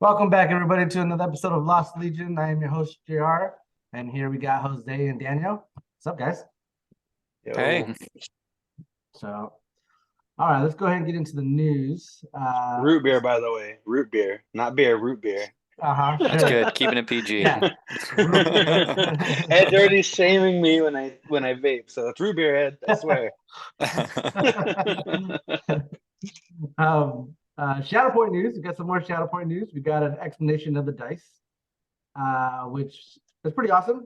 Welcome back, everybody, to another episode of Lost Legion. I am your host, JR, and here we got Jose and Daniel. What's up, guys? Hey, Yo, So, all right, let's go ahead and get into the news. root beer, by the way. Root beer. Not beer, root beer. that's Sure. good. Keeping it PG. Yeah, root beer. Ed's already shaming me when I vape, so it's root beer, Ed, I swear. Shatterpoint news. We got some more Shatterpoint news. We got an explanation of the dice, which is pretty awesome.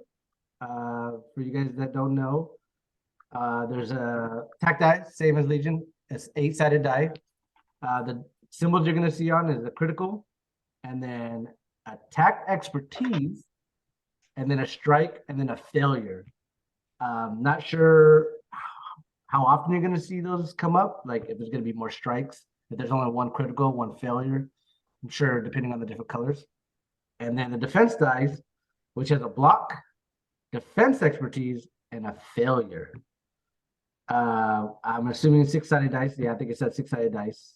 For you guys that don't know, there's a attack die, same as Legion. It's 8-sided die. The symbols you're going to see on is a critical, and then attack expertise, and then a strike, and then a failure. Not sure how often you're going to see those come up. Like if there's going to be more strikes, if there's only one critical, one failure. I'm sure depending on the different colors. And then the defense dice, which has a block, defense expertise, and a failure. I'm assuming 6-sided dice. Yeah, I think it said 6-sided dice.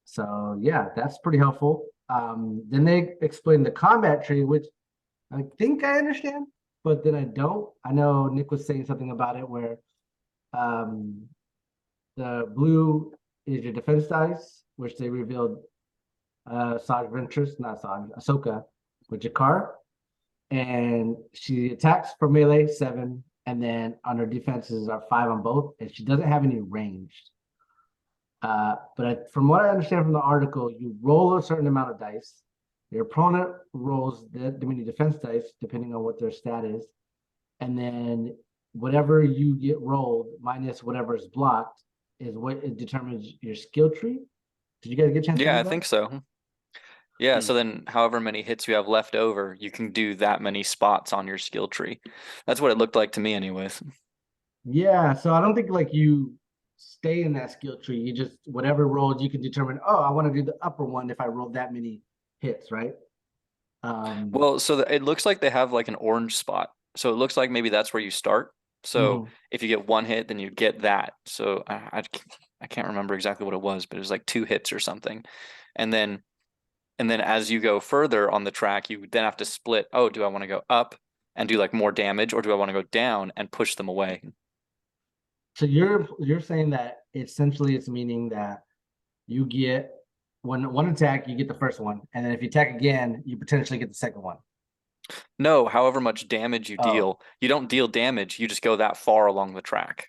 So yeah, that's pretty helpful. Then they explain the combat tree, which I think I understand, but then I don't. I know Nick was saying something about it where um, the blue is your defense dice, which they revealed Saj Ventress, not Saj, Ahsoka with Jakar. And she attacks for melee 7, and then on her defenses are 5 on both, and she doesn't have any ranged. But from what I understand from the article, you roll a certain amount of dice. Your opponent rolls the many defense dice, depending on what their stat is. And then whatever you get rolled, minus whatever is blocked, is what it determines your skill tree. Did you guys get a chance to Yeah, I read that? think so. Yeah, so then however many hits you have left over, you can do that many spots on your skill tree. That's what it looked like to me anyways. Yeah, so I don't think like you stay in that skill tree. You just whatever rolled, you can determine, oh, I want to do the upper one if I roll that many hits, right? Well, so it looks like they have like an orange spot. So it looks like maybe that's where you start. So Mhm. if you get one hit, then you get that. So I can't remember exactly what it was, but it was like 2 hits or something. And then as you go further on the track, you then have to split. Oh, do I want to go up and do like more damage, or do I want to go down and push them away? So you're saying that essentially it's meaning that you get one attack, you get the first one, and then if you attack again, you potentially get the second one. No, however much damage you Oh, deal, you don't deal damage, you just go that far along the track.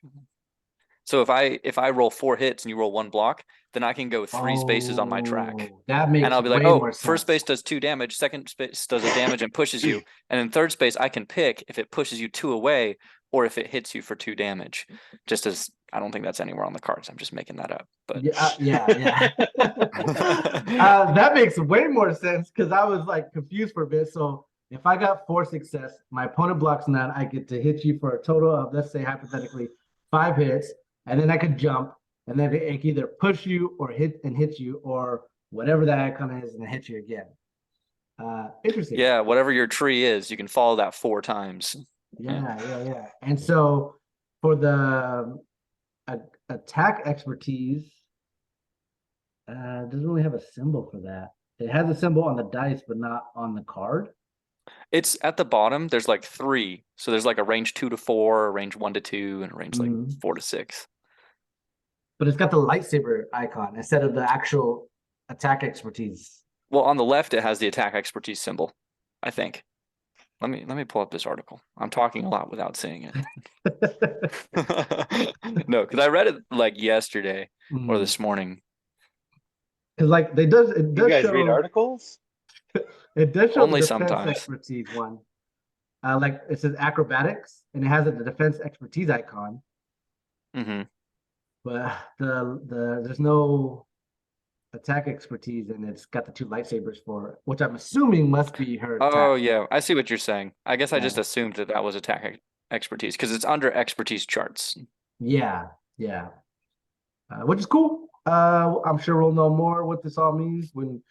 So if I roll 4 hits and you roll 1 block, then I can go 3 spaces on my track. that And makes I'll be like, way more oh, first sense. space does 2 damage, second space does a damage and pushes you. And in third space, I can pick if it pushes you 2 away or if it hits you for 2 damage. Just as I don't think that's anywhere on the cards. I'm just making that up. But Yeah. That makes way more sense because I was like confused for a bit. So if I got 4 success, my opponent blocks none, I get to hit you for a total of, let's say hypothetically, 5 hits, and then I could jump, and then it can either push you or hit you, or whatever that icon is, and hit you again. Interesting. yeah, whatever your tree is, you can follow that 4 times. Yeah. And so for the uh, attack expertise, doesn't really have a symbol for that. It has a symbol on the dice, but not on the card. It's at the bottom. There's like 3. So there's like a range 2 to 4, a range 1 to 2, and a range like 4 to 6. But it's got the lightsaber icon instead of the actual attack expertise. Well, on the left, it has the attack expertise symbol, I think. Let me pull up this article. I'm talking a lot without seeing it. No, because I read it like yesterday or this morning. Because like it You does guys read show articles? it does show the Only defense sometimes. expertise one. Like it says acrobatics, and it has the defense expertise icon, Hmm. but there's no attack expertise, and it's got the 2 lightsabers for it, which I'm assuming must be her Oh, attack. yeah. I see what you're saying. I guess I just Yeah, assumed that that was attack expertise because it's under expertise charts. yeah, which is cool. I'm sure we'll know more what this all means when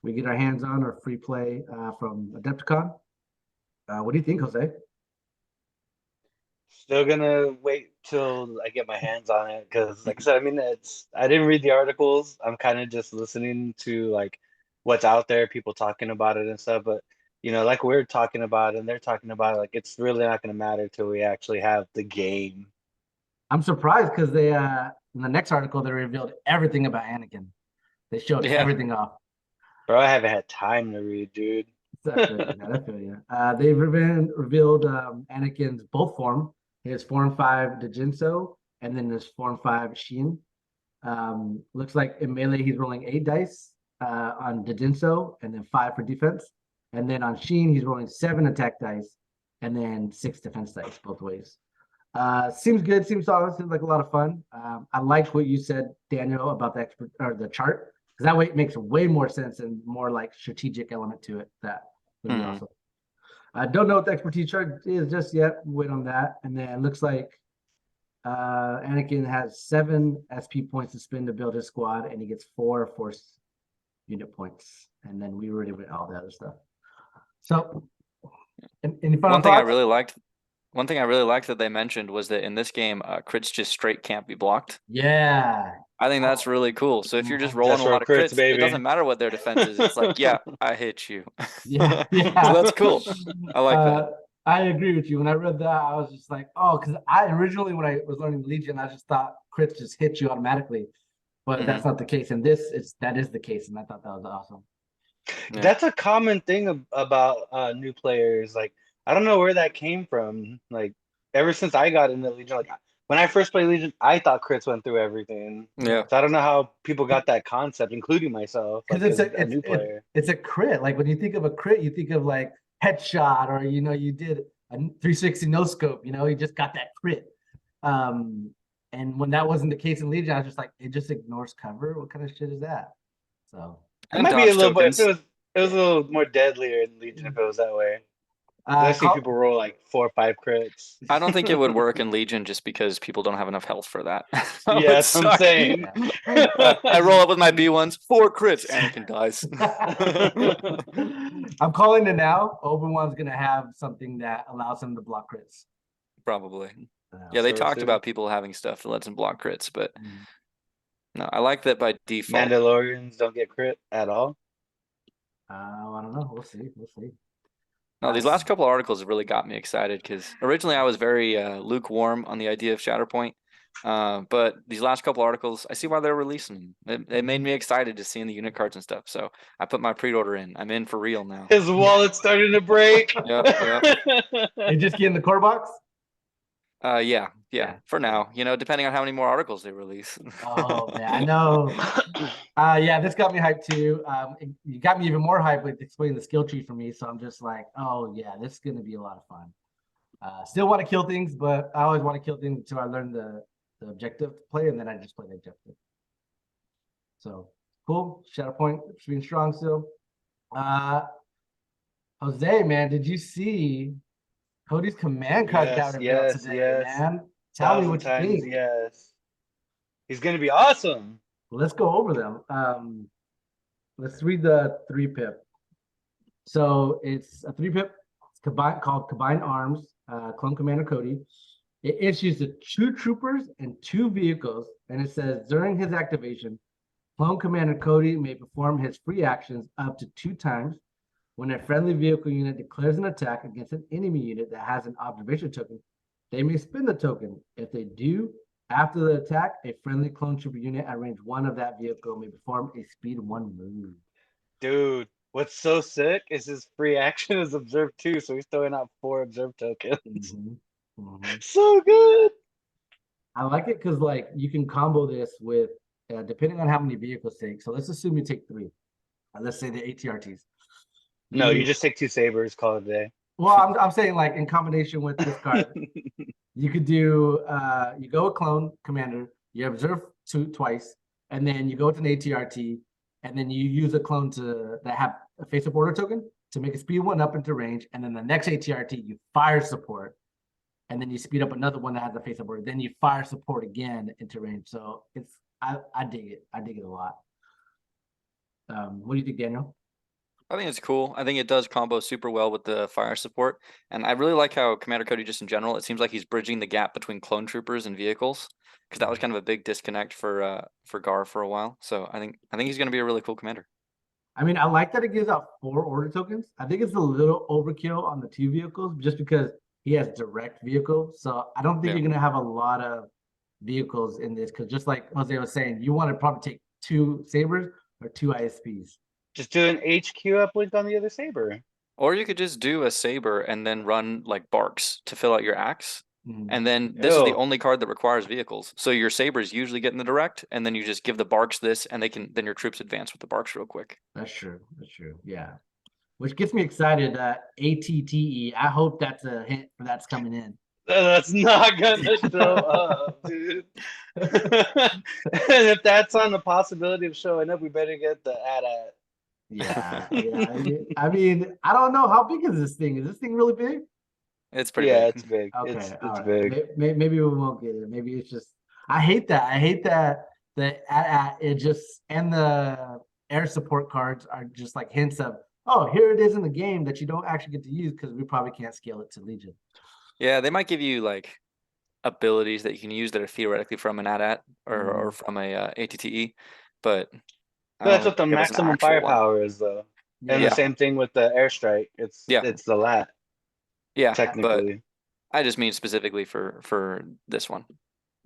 we get our hands on our free play from Adepticon. What do you think, Jose? Still gonna wait till I get my hands on it because, like I said, I mean, I didn't read the articles. I'm kind of just listening to like what's out there, people talking about it and stuff. But like we're talking about and they're talking about it, like it's really not going to matter till we actually have the game. I'm surprised because they in the next article they revealed everything about Anakin. They showed Yeah. everything off. Bro, I haven't had time to read, dude. I feel you, man. I feel you. They've revealed Anakin's both form. His form 5 Dojinso and then his form 5 Shin. Looks like in melee he's rolling 8 dice on Dojinso and then 5 for defense. And then on Shin he's rolling 7 attack dice and then 6 defense dice both ways. Seems good, seems solid, seems like a lot of fun. I like what you said, Daniel, about the expert or the chart, because that way it makes way more sense and more like strategic element to it. That would be awesome. I don't know what the expertise chart is just yet. Wait on that. And then it looks like Anakin has 7 SP points to spend to build his squad, and he gets 4 force unit points. And then we already went all the other stuff. So, any final thoughts? One thing I really liked that they mentioned was that in this game, crits just straight can't be blocked. Yeah. I think that's really cool. So if you're just rolling a lot of crits, it doesn't matter what their defense is. It's like, yeah, I hit you. Yeah. So that's cool. I like that. I agree with you. When I read that, I was just like, oh, because I originally, when I was learning Legion, I just thought crits just hit you automatically. But that's not the case. And that is the case. And I thought that was awesome. Yeah. That's a common thing about new players. Like, I don't know where that came from. Like, ever since I got into Legion, like when I first played Legion, I thought crits went through everything. Yeah. So I don't know how people got that concept, including myself. Because like, a new player. It's a crit. Like when you think of a crit, you think of like headshot, or you did a 360 no scope. You just got that crit. And when that wasn't the case in Legion, I was just like, it just ignores cover. What kind of shit is that? So it might be a little bit. It was a little more deadlier in Legion if it was that way. I see people roll like 4 or 5 crits. I don't think it would work in Legion just because people don't have enough health for that. Yeah, that's what I'm saying. I roll up with my B1s, 4 crits, Anakin dies. I'm calling it now. Obi-Wan's gonna have something that allows him to block crits. Probably. Yeah, they talked about people having stuff that lets them block crits, but no, I like that by default. Mandalorians don't get crit at all. I don't know. We'll see. No, these last couple of articles have really got me excited because originally I was very lukewarm on the idea of Shatterpoint. But these last couple of articles, I see why they're releasing them. It made me excited to see in the unit cards and stuff. So I put my pre-order in. I'm in for real now. His wallet's starting to break. Yep. You just get in the core box? Yeah, for now. Depending on how many more articles they release. Oh man, I know. Yeah, this got me hyped too. You got me even more hyped with explaining the skill tree for me. So I'm just like, oh yeah, this is gonna be a lot of fun. Still want to kill things, but I always want to kill things until I learn the objective to play, and then I just play the objective. So cool. Shatterpoint being strong still. Jose, man, did you see Cody's command card got revealed today, man? Tell me what you think. Yes. He's gonna be awesome. Let's go over them. Let's read the 3-pip. So it's a 3-pip called Combined Arms, Clone Commander Cody. It issues the 2 troopers and 2 vehicles, and it says during his activation, Clone Commander Cody may perform his free actions up to 2 times. When a friendly vehicle unit declares an attack against an enemy unit that has an observation token, they may spend the token. If they do, after the attack, a friendly clone trooper unit at range 1 of that vehicle may perform a speed 1 move. Dude, what's so sick is his free action is observe 2, so he's throwing out 4 observe tokens. So good. I like it because like you can combo this with depending on how many vehicles take. So let's assume you take 3. Let's say the ATRTs. No, you just take 2 sabers, call it a day. Well, I'm saying like in combination with this card, you could do you go with Clone Commander, you observe twice, and then you go with an ATRT, and then you use a clone that have a face-up order token to make a speed 1 up into range, and then the next ATRT you fire support, and then you speed up another one that has a face-up order, then you fire support again into range. So I dig it. I dig it a lot. What do you think, Daniel? I think it's cool. I think it does combo super well with the fire support. And I really like how Commander Cody, just in general, it seems like he's bridging the gap between clone troopers and vehicles, because that was kind of a big disconnect for Gar for a while. So I think he's going to be a really cool commander. I mean, I like that it gives out 4 order tokens. I think it's a little overkill on the 2 vehicles just because he has direct vehicles. So I don't think Yeah. you're gonna have a lot of vehicles in this because just like Jose was saying, you want to probably take 2 sabers or 2 ISPs. Just do an HQ uplink on the other saber. Or you could just do a saber and then run like barks to fill out your axe. Mhm. And then this is the Ew. only card that requires vehicles. So your sabers usually get in the direct, and then you just give the barks this, and then your troops advance with the barks real quick. That's true. That's true. Yeah. Which gets me excited. ATTE. I hope that's a hint for that's coming in. That's not gonna show up, dude. And if that's on the possibility of showing up, we better get the at. Yeah. Yeah. I mean, I don't know. How big is this thing? Is this thing really big? It's pretty Yeah, big. it's big. Okay. It's all right. big. Maybe we won't get it. Maybe it's just, I hate that. I hate that it just, and the air support cards are just like hints of, oh, here it is in the game that you don't actually get to use because we probably can't scale it to Legion. Yeah, they might give you like abilities that you can use that are theoretically from an AT-AT or from a ATTE, but But that's what the give us an maximum actual one. firepower is, though. And Yeah. the same thing with the airstrike. It's Yeah. the lat, Yeah, but technically. I just mean specifically for this one.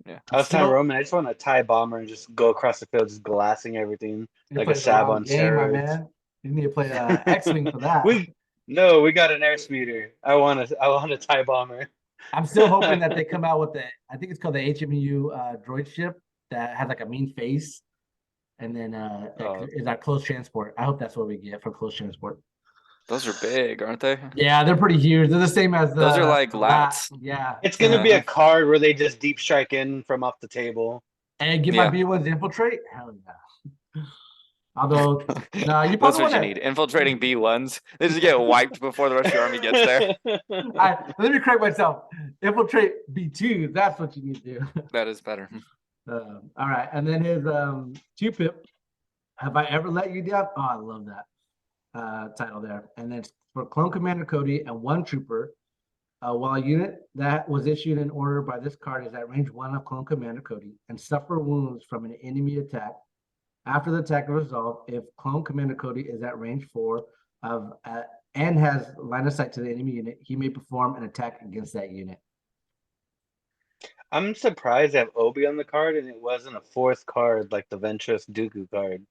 Yeah. I was Still- telling Roman, I just want to tie bomber and just go across the field, just glassing everything You're like a playing the sab wrong on game, my steroids. man. You need to play X-Wing for that. we got an airspeeder. I want a tie bomber. I'm still hoping that they come out with I think it's called the HMU droid ship that has like a mean face. And then is our close transport. I hope that's what we get for close transport. Those are big, aren't they? Yeah, they're pretty huge. They're the same as the. Those are like the lat. lats. Yeah. It's gonna be a card where they just deep strike in from off the table. And give Yeah. my B1s infiltrate. Hell yeah. Although, no, you That's probably what want you to. need. Infiltrating B1s. They just get wiped before the rest of your army gets there. Let me correct myself. Infiltrate B2. That's what you need to do. That is better. All right, and then his 2-pip. Have I ever let you down? Oh, I love that title there. And then for Clone Commander Cody and 1 trooper, while a unit that was issued an order by this card is at range 1 of Clone Commander Cody and suffer wounds from an enemy attack. After the attack is resolved, if Clone Commander Cody is at range 4 of and has line of sight to the enemy unit, he may perform an attack against that unit. I'm surprised they have Obi on the card and it wasn't a 4th card like the Ventress Dooku card.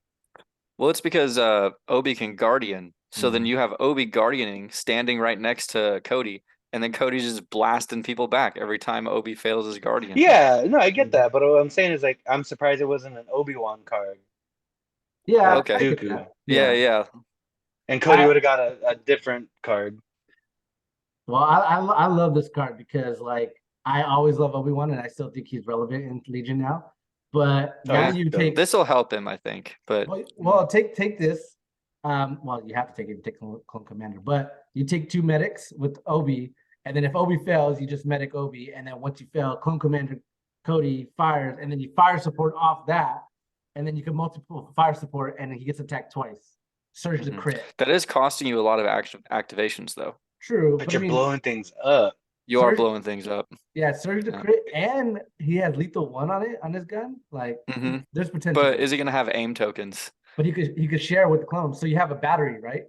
Well, it's because Obi can guardian. So then you have Obi guardianing standing right next to Cody, and then Cody's just blasting people back every time Obi fails his guardian. Yeah, no, I get that, but what I'm saying is like I'm surprised it wasn't an Obi-Wan card. Yeah, Okay. I get Dooku. that. Yeah. And Cody would have got a different card. Well, I love this card because like I always love Obi-Wan and I still think he's relevant in Legion now. But Oh, now he's you dope. take This will help him, I think. But well take this. Well, you have to take it, take Clone Commander, but you take 2 medics with Obi, and then if Obi fails, you just medic Obi, and then once you fail, Clone Commander Cody fires, and then you fire support off that, and then you can multiple fire support, and he gets attacked twice. Surge the crit. that is costing you a lot of activations, though. True, But I you're mean, blowing things up. You are Surge- blowing things up. Yeah, surge the Yeah. crit, and he has lethal 1 on it on his gun. Like, Mhm. there's potential. But is he gonna have aim tokens? But he could share with the clones, so you have a battery, right?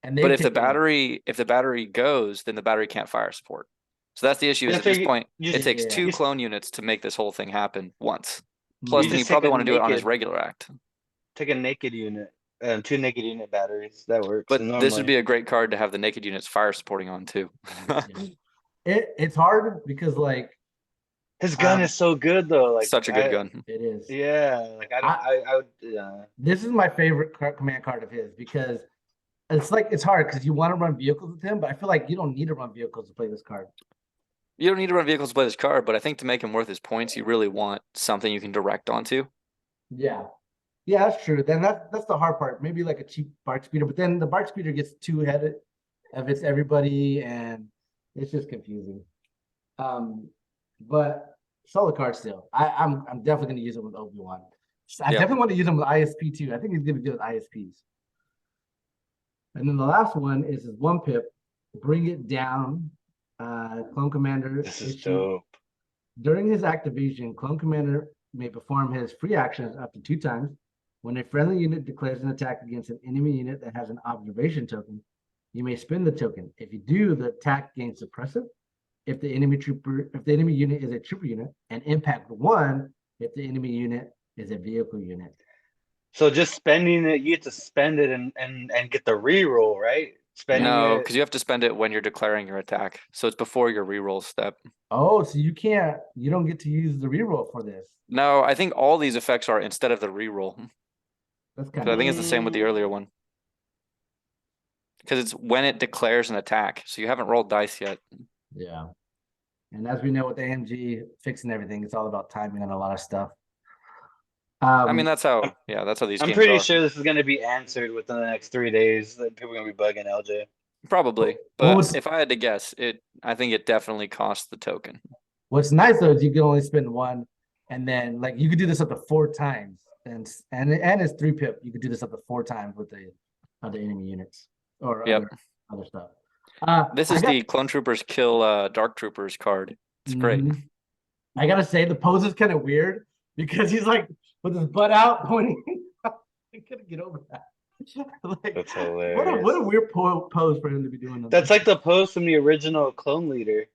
And they But if the take it. battery goes, then the battery can't fire support. So that's the issue. Is Yeah, at so this you- point, you it just- takes yeah. 2 You- clone units to make this whole thing happen once. Plus, You then you just take probably a want to do it on his naked- regular act. Take a naked unit, 2 naked unit batteries. That works. But normally. this would be a great card to have the naked units fire supporting on too. It's hard because like His gun is so good though. Like Such a good gun. it is. Yeah, like I would. This is my favorite command card of his because it's hard because you want to run vehicles with him, but I feel like you don't need to run vehicles to play this card. You don't need to run vehicles to play this card, but I think to make him worth his points, you really want something you can direct onto. Yeah. Yeah, that's true. Then that's the hard part. Maybe like a cheap bark speeder, but then the bark speeder gets 2-headed if it's everybody, and it's just confusing. But solid card still. I'm definitely gonna use it with Obi-Wan. I Yeah. definitely want to use him with ISP too. I think he's gonna be good with ISPs. And then the last one is his 1-pip. Bring it down. Clone Commander. This is issue. dope. During his activation, Clone Commander may perform his free actions up to 2 times. When a friendly unit declares an attack against an enemy unit that has an observation token, you may spend the token. If you do, the attack gains suppressive. If the enemy unit is a trooper unit, and impact 1 if the enemy unit is a vehicle unit. So just spending it, you get to spend it and get the reroll, right? Spending No, it. because you have to spend it when you're declaring your attack. So it's before your reroll step. Oh, so you don't get to use the reroll for this. No, I think all these effects are instead of the reroll. That's So kind I of think it's the same with the earlier one. Because it's when it declares an attack. So you haven't rolled dice yet. yeah. And as we know with AMG fixing everything, it's all about timing and a lot of stuff. I mean, that's how these I'm games pretty are. sure this is going to be answered within the next 3 days. That people are going to be bugging LJ. Probably. What But was- if I had to guess, I think it definitely costs the token. What's nice though is you can only spend 1, and then like you could do this up to 4 times, and it's 3 pip. You could do this up to 4 times with the other enemy units or Yep. other stuff. This is the Clone Troopers kill Dark Troopers card. It's great. I gotta say the pose is kind of weird because he's like with his butt out pointing. I couldn't get over that. Like, That's hilarious. what a weird pose for him to be doing. That's like the pose from the original Clone Leader.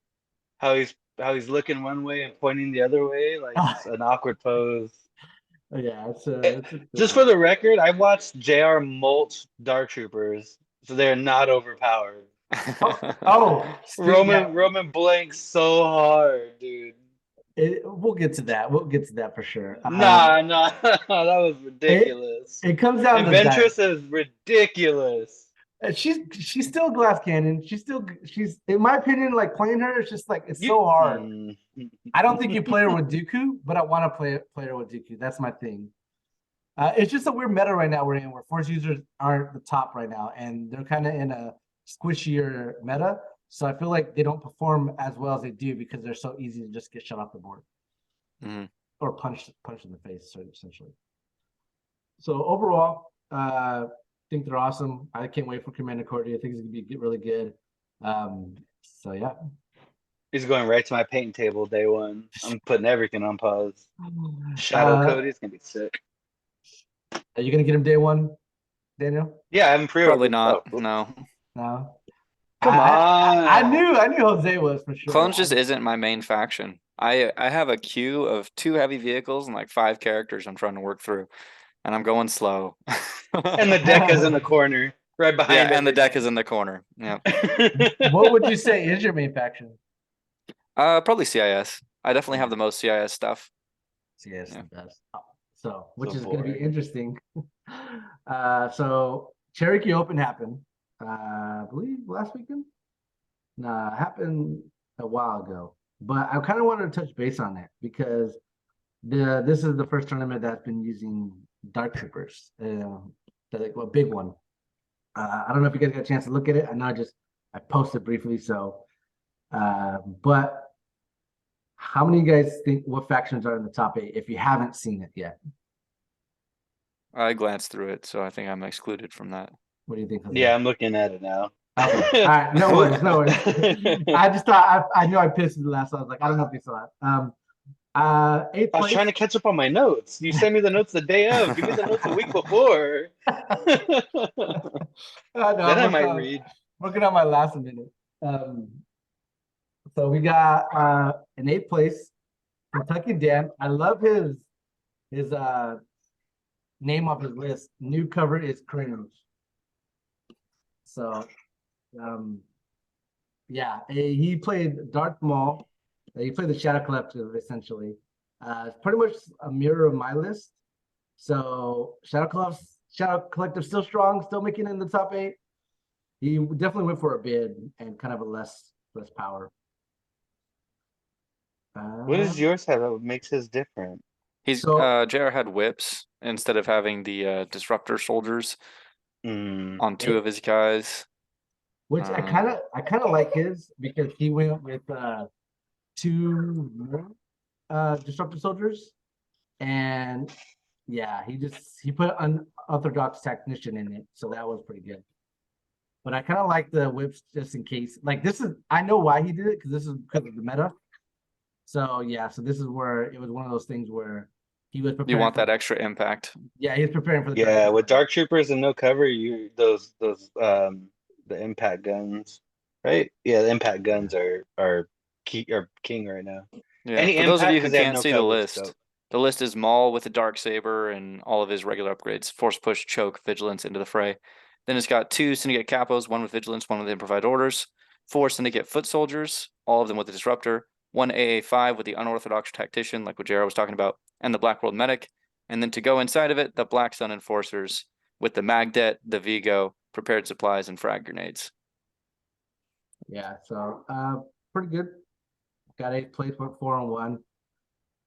How he's looking one way and pointing the other way, like it's an awkward pose. Yeah, it's Just for the record, I watched JR mulch Dark Troopers, so they're not overpowered. Roman blanks so hard, dude. We'll get to that. We'll get to that for sure. Nah, that was ridiculous. It comes down to Ventress is ridiculous. She's still glass cannon. She's in my opinion, like playing her is just like it's so hard. I don't think you play her with Dooku, but I want to play her with Dooku. That's my thing. It's just a weird meta right now we're in where force users aren't the top right now, and they're kind of in a squishier meta. So I feel like they don't perform as well as they do because they're so easy to just get shut off the board or punched in the face, essentially. So overall, I think they're awesome. I can't wait for Commander Cody. I think it's gonna be really good. So yeah. He's going right to my paint table day 1. I'm putting everything on pause. Shadow Cody is gonna be sick. Are you gonna get him day 1, Daniel? Yeah, I'm Probably not. No. No. Come on. I knew Jose was for sure. Clones just isn't my main faction. I have a queue of 2 heavy vehicles and like 5 characters I'm trying to work through, and I'm going slow. And the deck is in the corner, right behind. Yeah, and the deck is in the corner. Yeah. What would you say is your main faction? Probably CIS. I definitely have the most CIS stuff. CIS Yeah. the best. So, which So is going to be boring. interesting. So Cherokee Open happened, I believe last weekend. Nah, happened a while ago. But I kind of wanted to touch base on it because this is the first tournament that's been using Dark Troopers, like a big one. I don't know if you guys got a chance to look at it. I know I posted briefly. So, but how many of you guys think what factions are in the top 8 if you haven't seen it yet? I glanced through it, so I think I'm excluded from that. What do you think? Jose? Yeah, I'm looking at it now. Okay. All right, no worries. I just thought I knew I pissed you the last. So I was like, I don't know if you saw it. 8th I was place. trying to catch up on my notes. You sent me the notes the day of. Give me the notes a week before. Then I might read. Working on my last minute. So we got in 8th place, Kentucky Dan. I love his name off his list. New cover is cringe. So yeah, he played Darth Maul. He played the Shadow Collective essentially. It's pretty much a mirror of my list. So Shadow Collective still strong, still making it in the top 8. He definitely went for a bid and kind of a less power. What does yours have that makes his different? JR had whips instead of having the disruptor soldiers on 2 of his guys. Which I kind of like his because he went with 2 disruptor soldiers, and yeah, he put an unorthodox technician in it, so that was pretty good. But I kind of like the whips just in case. Like I know why he did it because this is because of the meta. So yeah, so this is where it was one of those things where He was You preparing want for, that extra impact. yeah, he was preparing for the Yeah, Dark with Trooper. Dark Troopers and no cover, you the impact guns, right? Yeah, the impact guns are king right now. Yeah, Any for those of impact you who because they have can't no see the cover. list, the list is Maul with the dark saber and all of his regular upgrades: force push, choke, vigilance into the fray. Then it's got 2 syndicate capos, 1 with vigilance, 1 with improvised orders, 4 syndicate foot soldiers, all of them with the disruptor, 1 AA5 with the unorthodox tactician, like what Jared was talking about, and the Black World medic. And then to go inside of it, the Black Sun enforcers with the Magdet, the Vigo, prepared supplies, and frag grenades. Yeah, so pretty good. Got 8th place, went 4-1.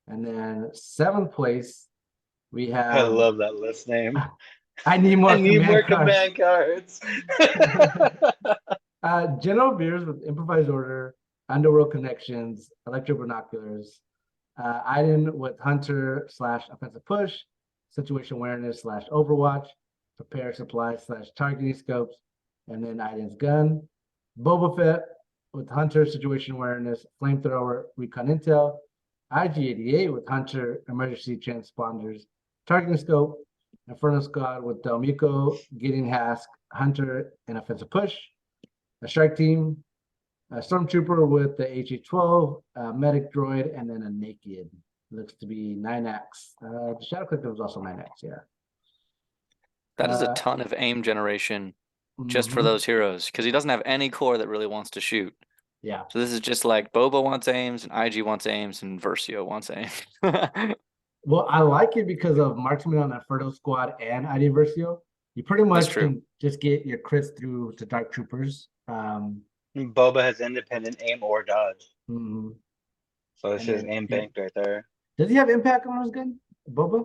And then 7th place, we I have love that list name. I need more I need more command cards. command cards. General Veers with improvised order, underworld connections, electro binoculars, Aiden with hunter / offensive push, situation awareness / overwatch, prepare supply / targeting scopes, and then Aiden's gun. Boba Fett with hunter, situation awareness, flamethrower, recon intel, IG-88 with hunter, emergency transponders, targeting scope, Inferno Squad with Delmico, Gideon Hask, hunter, and offensive push. A strike team, a stormtrooper with the HA-12, a medic droid, and then a naked. Looks to be 9X. The Shadow Clicker was also 9X, yeah. That is a ton of aim generation just for those heroes, because he doesn't have any core that really wants to shoot. Yeah. So this is just like Boba wants aims, and IG wants aims, and Versio wants aims. Well, I like it because of marksman on Inferno Squad and ID Versio. You pretty much true. can just get your crits through to Dark Troopers. Boba has independent aim or dodge. Mhm. So it's And just then aim banked right there. Does he have impact on his gun, Boba?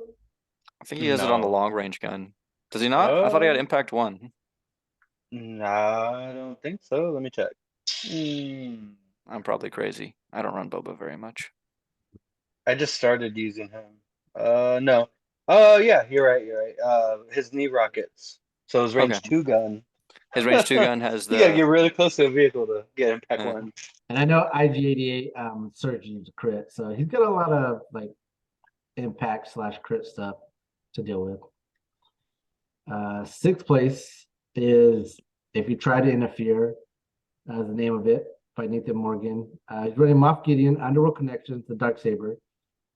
I think he has it on the No. long range gun. Does he not? I thought he had impact 1. No, I don't think so. Let me check. I'm probably crazy. I don't run Boba very much. I just started using him. No. Oh yeah, you're right. You're right. His knee rockets. So his range Okay. 2 gun. His range 2 gun has You gotta the get really close to a vehicle to get impact Yeah. 1. And I know IG-88 Surge used a crit, so he's got a lot of like impact / crit stuff to deal with. 6th place is If You Try to Interfere, the name of it, by Nathan Morgan. He's running Moff Gideon, Underworld Connections, the Darksaber,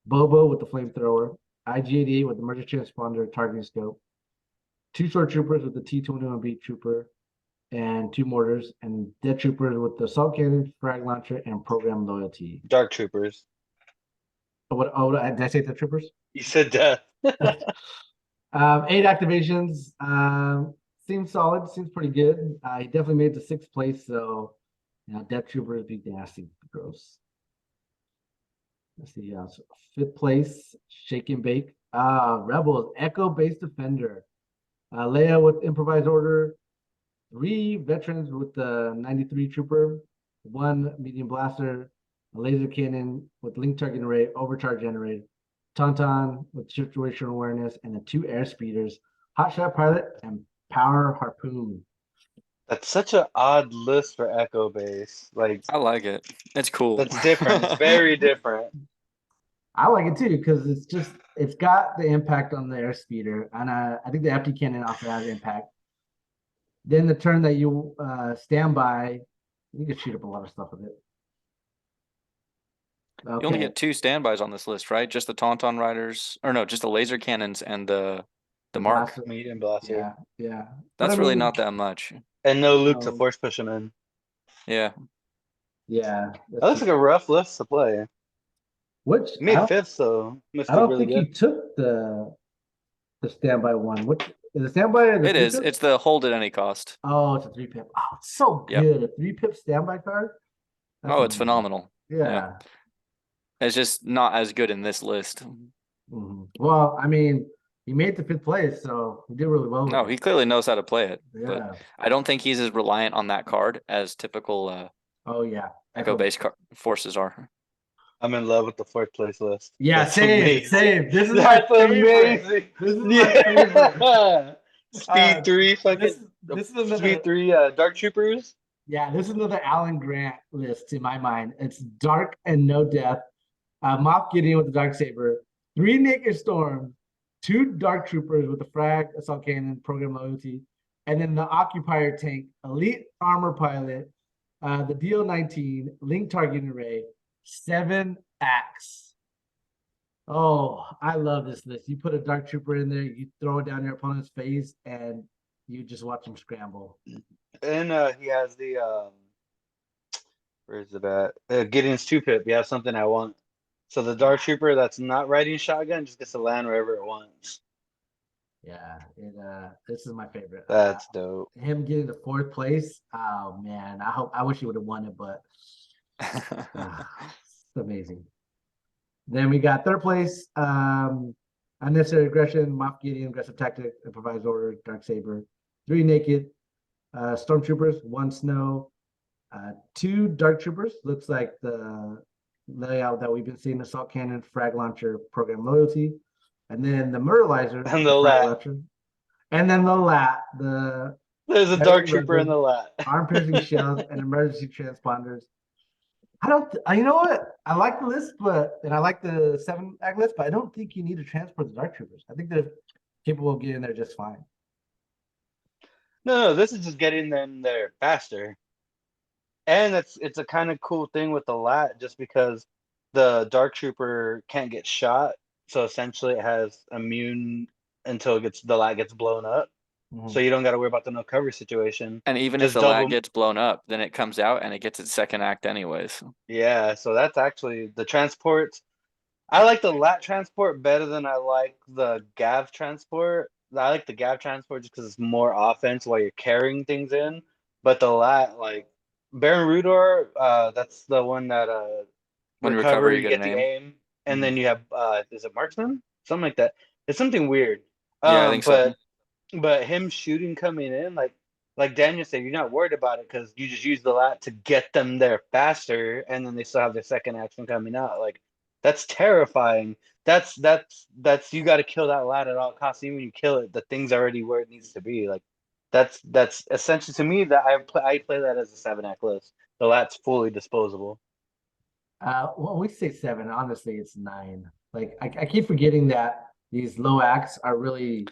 Bobo with the Flamethrower, IG-88 with the Merger Transponder targeting scope, 2 Sword Troopers with the T-21 Beat Trooper, and 2 mortars, and Dead Troopers with the Assault Cannon, Frag Launcher, and Program Loyalty. Dark Troopers. Did I say Dead Troopers? You said death. 8 activations. Seems solid. Seems pretty good. He definitely made the 6th place, so Death Troopers be nasty, gross. Let's see. So 5th place, Shake and Bake. Rebels, Echo Base Defender. Leia with Improvised Order. 3 veterans with the 93 Trooper. 1 medium blaster. A laser cannon with link target array, overcharge generated. Tauntaun with situational awareness, and the 2 air speeders, Hotshot Pilot and Power Harpoon. That's such an odd list for Echo Base. Like I like it. It's cool. that's different. It's very different. I like it too because it's got the impact on the air speeder, and I think the FD cannon also has impact. Then the turn that you stand by, you can shoot up a lot of stuff with it. Okay. You only get 2 standbys on this list, right? Just the Tauntaun Riders, or no, just the laser cannons and the Mark. Blaster. Medium blaster. Yeah. That's really not that much. And no Luke to No. force push him in. Yeah. Yeah. That looks like a rough list to play. Which He made 5th, so must I be don't really think good. he took the standby one. What is the standby? Or the It is. 3-pip? It's the hold at any cost. Oh, it's a 3-pip. Oh, it's so Yep. good. A 3-pip standby card. That's Oh, it's amazing. phenomenal. Yeah. It's just not as good in this list. Mhm. Well, I mean, he made the 5th place, so he did really well. No, he clearly knows how to play it. Yeah. But I don't think he's as reliant on that card as typical Oh yeah. Echo base forces are. I'm in love with the 4th place list. Yeah, That's same. amazing. This is That's my favorite. amazing. This is my favorite. Speed 3 fucking This is another. Speed 3 Dark Troopers. Yeah, this is another Alan Grant list in my mind. It's dark and no death. Moff Gideon with the Darksaber, 3 Naked Storm, 2 Dark Troopers with the Frag, Assault Cannon, Program Loyalty, and then the Occupier Tank, Elite Armor Pilot, the DL-19, Link Targeting Array, 7 Axe. Oh, I love this list. You put a Dark Trooper in there, you throw it down your opponent's face, and you just watch them scramble. And he has the where's the bat? Gideon's 2-pip. Yeah, something I want. So the Dark Trooper that's not riding shotgun just gets to land wherever it wants. Yeah, this is my favorite. That's dope. Him getting the 4th place. Oh man, I wish he would have won it, but it's amazing. Then we got 3rd place, Unnecessary Aggression, Moff Gideon, Aggressive Tactic, Improvised Order, Dark Saber, 3 Naked, Stormtroopers, 1 Snow, 2 Dark Troopers. Looks like the layout that we've been seeing: Assault Cannon, Frag Launcher, Program Loyalty, and then the Muralizer, And the lat. launcher, and then the lat, There's a Dark Trooper in the lat. arm piercing shells, and emergency transponders. You know what? I like the list, and I like the 7 act list, but I don't think you need to transport the Dark Troopers. I think they're capable of getting there just fine. No, this is just getting them there faster. And it's a kind of cool thing with the lat, just because the Dark Trooper can't get shot, so essentially it has immune until the lat gets blown up. So you don't got to worry about the no cover situation. And even Just if the lag double- gets blown up, then it comes out and it gets its 2nd act anyways. Yeah, so that's actually the transport. I like the lat transport better than I like the Gav transport. I like the Gav transport just because it's more offense while you're carrying things in. But the lat, like Baron Rudor, that's the one that When you recover, recover, you get the aim, and then you have is it marksman? Something like that. It's something weird. Yeah, I think so. But him shooting coming in, like Daniel said, you're not worried about it because you just use the lat to get them there faster, and then they still have their 2nd action coming out. Like that's terrifying. That's you got to kill that lat at all costs. Even when you kill it, the thing's already where it needs to be. Like that's essentially to me that I play that as a 7 act list. The lat's fully disposable. Well, we say 7. Honestly, it's 9. Like I keep forgetting that these low acts are really.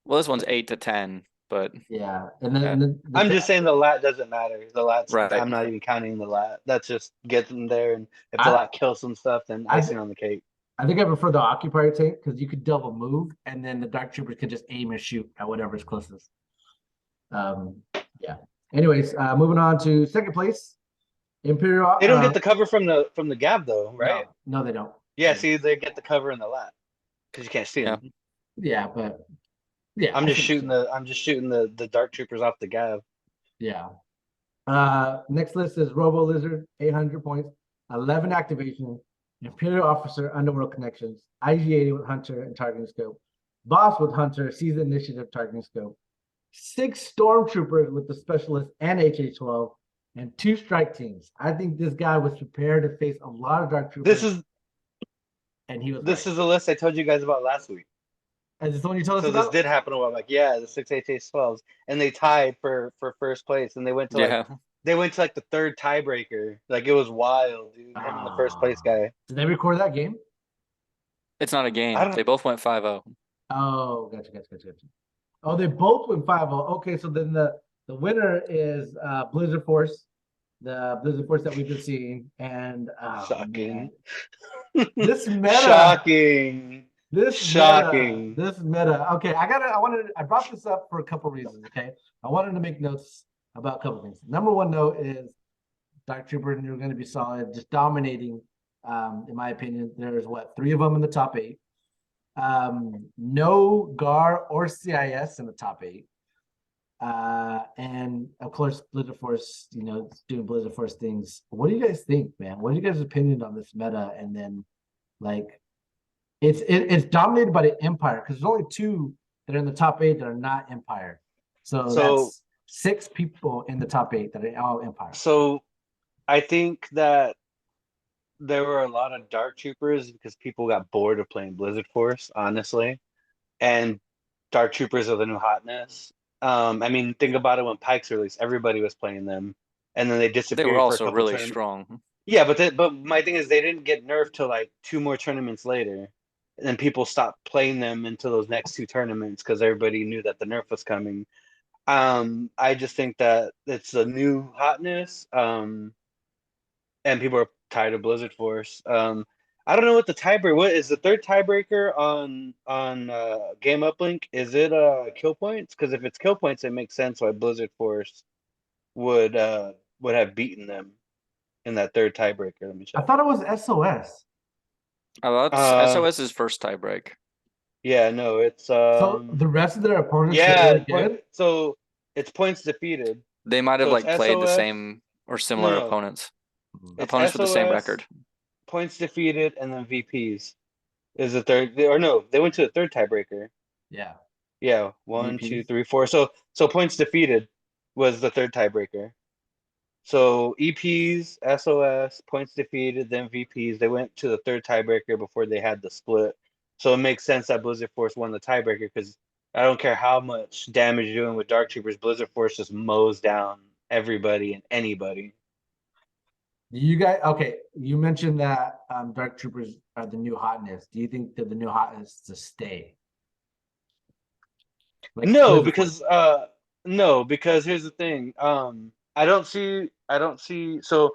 Well, this one's 8 to 10, but yeah. And then I'm just saying the lat doesn't matter. The lat's Right. I'm not even counting the lat. That's just get them there, and if the lat kills some stuff, then icing on the cake. I think I prefer the Occupier Tank because you could double move, and then the Dark Troopers could just aim and shoot at whatever's closest. Yeah. Anyways, moving on to 2nd place, Imperial. They don't get the cover from the Gav though, right? No, they don't. Yeah, see, they get the cover in the lat because you can't see them. Yeah, but yeah, I'm just shooting the Dark Troopers off the Gav. Yeah. Next list is Robo Lizard, 800 points, 11 activation, Imperial Officer, Underworld Connections, IG-80 with Hunter and Targeting Scope, Boss with Hunter, Season Initiative Targeting Scope, 6 Stormtroopers with the Specialist and HA-12, and 2 Strike Teams. I think this guy was prepared to face a lot of Dark Troopers. This is the list I told you guys about last week. Is this the one you told us so about? This did happen a while back. Yeah, the 6 HA-12s, and they tied for 1st place, and they went to like the 3rd tiebreaker. Like it was wild, dude. Him and the 1st place guy. Did they record that game? It's not a game. They both went 5-0. Oh, gotcha. Oh, they both went 5-0. Okay, so then the winner is Blizzard Force, the Blizzard Force that we've been seeing, and shocking. This meta. Shocking. This meta. Okay, I brought this up for a couple reasons. Okay, I wanted to make notes about a couple things. Number one note is Dark Trooper, and you're going to be solid, just dominating. In my opinion, there's 3 of them in the top 8. No GAR or CIS in the top 8. And of course, Blizzard Force, doing Blizzard Force things. What do you guys think, man? What are you guys' opinion on this meta? And then, it's dominated by the Empire because there's only 2 that are in the top 8 that are not Empire. So that's 6 people in the top 8 that are all Empire. So I think that there were a lot of Dark Troopers because people got bored of playing Blizzard Force, honestly. And Dark Troopers are the new hotness. I mean, think about it when Pikes released, everybody was playing them. And then they disappeared. They were also really strong. Yeah, but my thing is they didn't get nerfed till 2 more tournaments later. and people stopped playing them into those next two tournaments because everybody knew that the nerf was coming. I just think that it's a new hotness, and people are tired of Blizzard Force. I don't know what the tiebreaker. What is the third tiebreaker on Game Uplink? Is it kill points? Because if it's kill points, it makes sense why Blizzard Force would have beaten them in that third tiebreaker. Let me I check. thought it was SOS. Oh, that's SOS's first tiebreak. Yeah, no, it's So the rest of their opponents are yeah, really good. so it's points defeated. They might have So it's like played the SOS. same or similar No. opponents. It's Opponents with the same SOS, record. points defeated, and then VPs is the third. Or no, they went to the third tiebreaker. Yeah. Yeah, one, two, VPs. 3, 4. So points defeated was the third tiebreaker. So EPs, SOS, points defeated, then VPs. They went to the third tiebreaker before they had the split. So it makes sense that Blizzard Force won the tiebreaker because I don't care how much damage you're doing with Dark Troopers, Blizzard Force just mows down everybody and anybody. You guys, okay, you mentioned that Dark Troopers are the new hotness. Do you think that the new hotness to stay? Like No, Blizzard Force. because here's the thing. I don't see so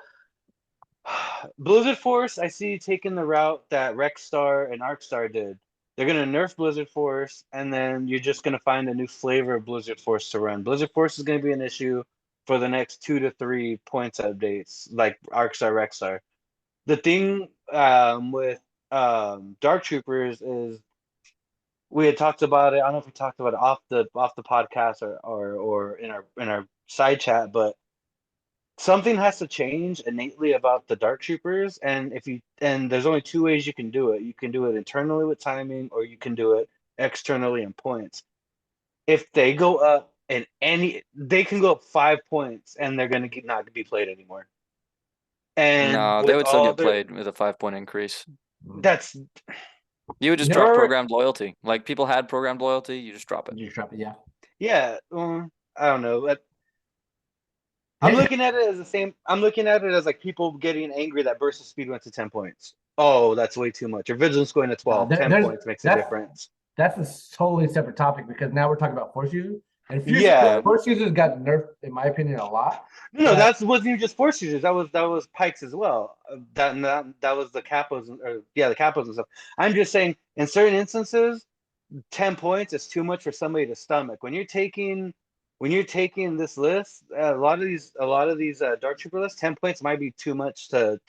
Blizzard Force, I see taking the route that Rexstar and Arcstar did. They're gonna nerf Blizzard Force, and then you're just gonna find a new flavor of Blizzard Force to run. Blizzard Force is gonna be an issue for the next 2 to 3 points updates, like Arcstar, Rexstar. The thing with Dark Troopers is we had talked about it. I don't know if we talked about it off the podcast or in our side chat, but something has to change innately about the Dark Troopers, and there's only two ways you can do it. You can do it internally with timing, or you can do it externally in points. If they go up they can go up 5 points, and they're gonna not be played anymore. And No, they with would still all get their played with a 5-point increase. that's You would just there drop are programmed loyalty. Like people had programmed loyalty, you just drop it. You drop it, yeah. yeah. I don't know. I'm looking at it as the same. I'm looking at it as like people getting angry that burst of speed went to 10 points. Oh, that's way too much. Or vigilance going to 12. 10 points makes a difference. That's a totally separate topic because now we're talking about force users. And Yeah. force users got nerfed, in my opinion, a lot. No, that wasn't even just force users. That was pikes as well. That was the capos, the capos and stuff. I'm just saying, in certain instances, 10 points is too much for somebody to stomach. When you're taking this list, a lot of these Dark Trooper lists, 10 points might be too much to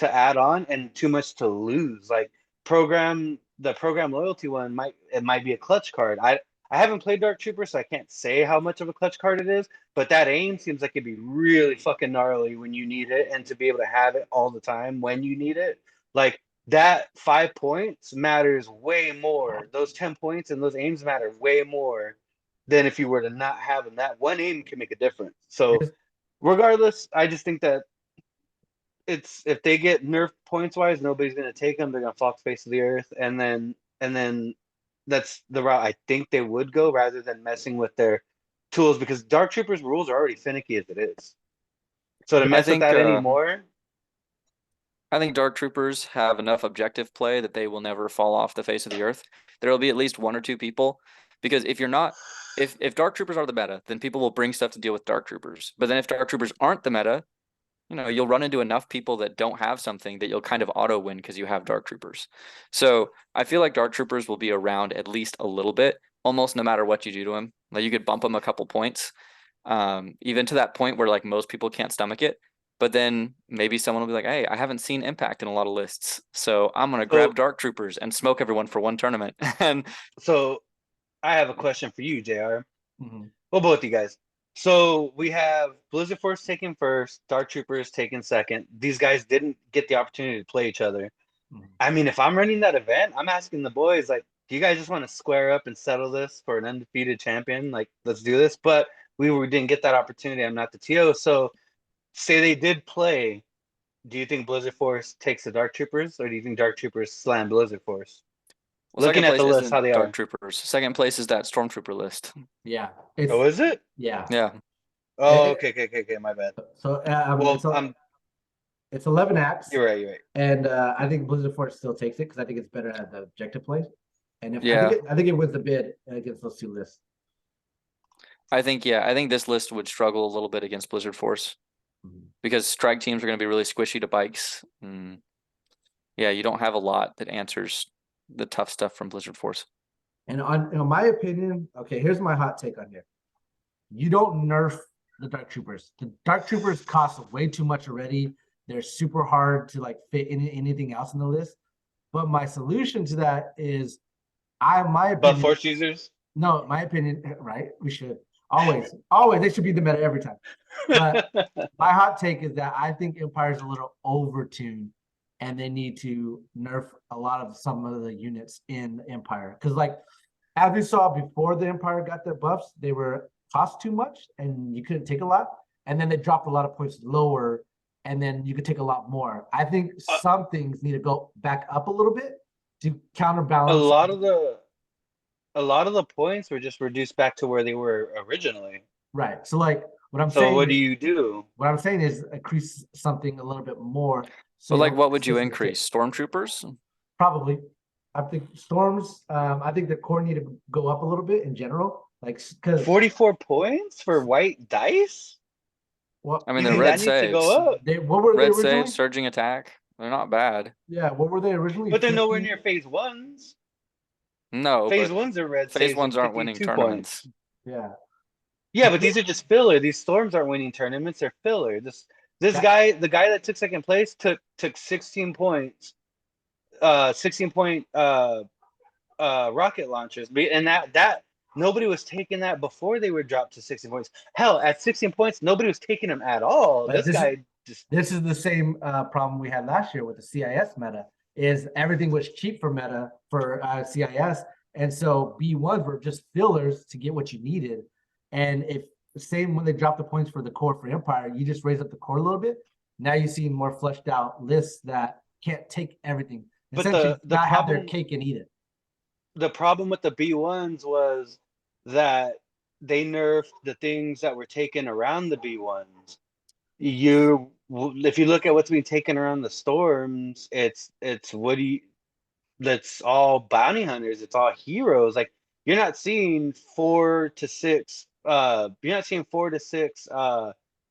add on and too much to lose. Like the program loyalty one might be a clutch card. I haven't played Dark Trooper, so I can't say how much of a clutch card it is, but that aim seems like it'd be really fucking gnarly when you need it, and to be able to have it all the time when you need it. Like that 5 points matters way more. Those 10 points and those aims matter way more than if you were to not have them. That one aim can make a difference. So regardless, I just think that if they get nerfed points wise, nobody's gonna take them. They're gonna fall off the face of the earth, and then that's the route I think they would go rather than messing with their tools, because Dark Troopers rules are already finicky as it is. So to mess with that anymore. I think Dark Troopers have enough objective play that they will never fall off the face of the earth. There will be at least 1 or 2 people, because if Dark Troopers are the meta, then people will bring stuff to deal with Dark Troopers. But then if Dark Troopers aren't the meta, you'll run into enough people that don't have something that you'll kind of auto win because you have Dark Troopers. So I feel like Dark Troopers will be around at least a little bit, almost no matter what you do to them. Like you could bump them a couple points, even to that point where like most people can't stomach it. But then maybe someone will be like, hey, I haven't seen impact in a lot of lists, so I'm gonna grab Dark Troopers and smoke everyone for one tournament. And so I have a question for you, JR. Mm-hmm. Well, both of you guys. So we have Blizzard Force taking first, Dark Troopers taking second. These guys didn't get the opportunity to play each other. Mm-hmm. I mean, if I'm running that event, I'm asking the boys, like, do you guys just want to square up and settle this for an undefeated champion? Like, let's do this. But we didn't get that opportunity. I'm not the TO. So say they did play. Do you think Blizzard Force takes the Dark Troopers, or do you think Dark Troopers slam Blizzard Force? well, Looking at the list, how they Dark are. Troopers. Second place is that Stormtrooper list. Yeah. Oh, is it? Yeah. Yeah. Oh, okay, my bad. So, Well, It's 11 acts. You're right. You're right. And I think Blizzard Force still takes it because I think it's better at the objective plays. And if Yeah. I think it wins the bid against those two lists. I think this list would struggle a little bit against Blizzard Force because strike teams are going to be really squishy to bikes. Yeah, you don't have a lot that answers the tough stuff from Blizzard Force. And in my opinion, okay, here's my hot take on here. You don't nerf the Dark Troopers. The Dark Troopers cost way too much already. They're super hard to like fit in anything else in the list. But my solution to that is, my opinion. But Force users? No, my opinion, right? We should always they should be the meta every time. But my hot take is that I think Empire's a little overtuned, and they need to nerf a lot of some of the units in Empire. Because like as we saw before the Empire got their buffs, they were cost too much and you couldn't take a lot. And then they dropped a lot of points lower, and then you could take a lot more. I think some things need to go back up a little bit to counterbalance. A lot of the points were just reduced back to where they were originally. Right. So like what I'm So saying. what do you do? What I'm saying is increase something a little bit more. So like, what would you increase? Stormtroopers? Probably. I think storms. I think the core need to go up a little bit in general. Like because 44 points for white dice. Well, I mean, You the think red that needs to saves. go up? what were they Red originally? save, surging attack. They're not bad. Yeah, what were they originally? But they're 50? nowhere near phase ones. No, Phase but ones are red phase saves ones and aren't winning 52 tournaments. points. Yeah. Yeah, but these are just filler. These storms aren't winning tournaments. They're filler. This That- guy, the guy that took second place, took 16 points. 16 point rocket launchers. And that nobody was taking that before they were dropped to 16 points. Hell, at 16 points, nobody was taking them at all. But This guy just This is the same problem we had last year with the CIS meta. Is everything was cheap for meta for CIS, and so B1s were just fillers to get what you needed. And if the same when they dropped the points for the core for Empire, you just raise up the core a little bit. Now you see more fleshed out lists that can't take everything. But Essentially, the not have their problem- cake and eat it. the problem with the B1s was that they nerfed the things that were taken around the B1s. If you look at what's being taken around the storms, it's that's all bounty hunters. It's all heroes. Like you're not seeing 4 to 6. You're not seeing 4 to 6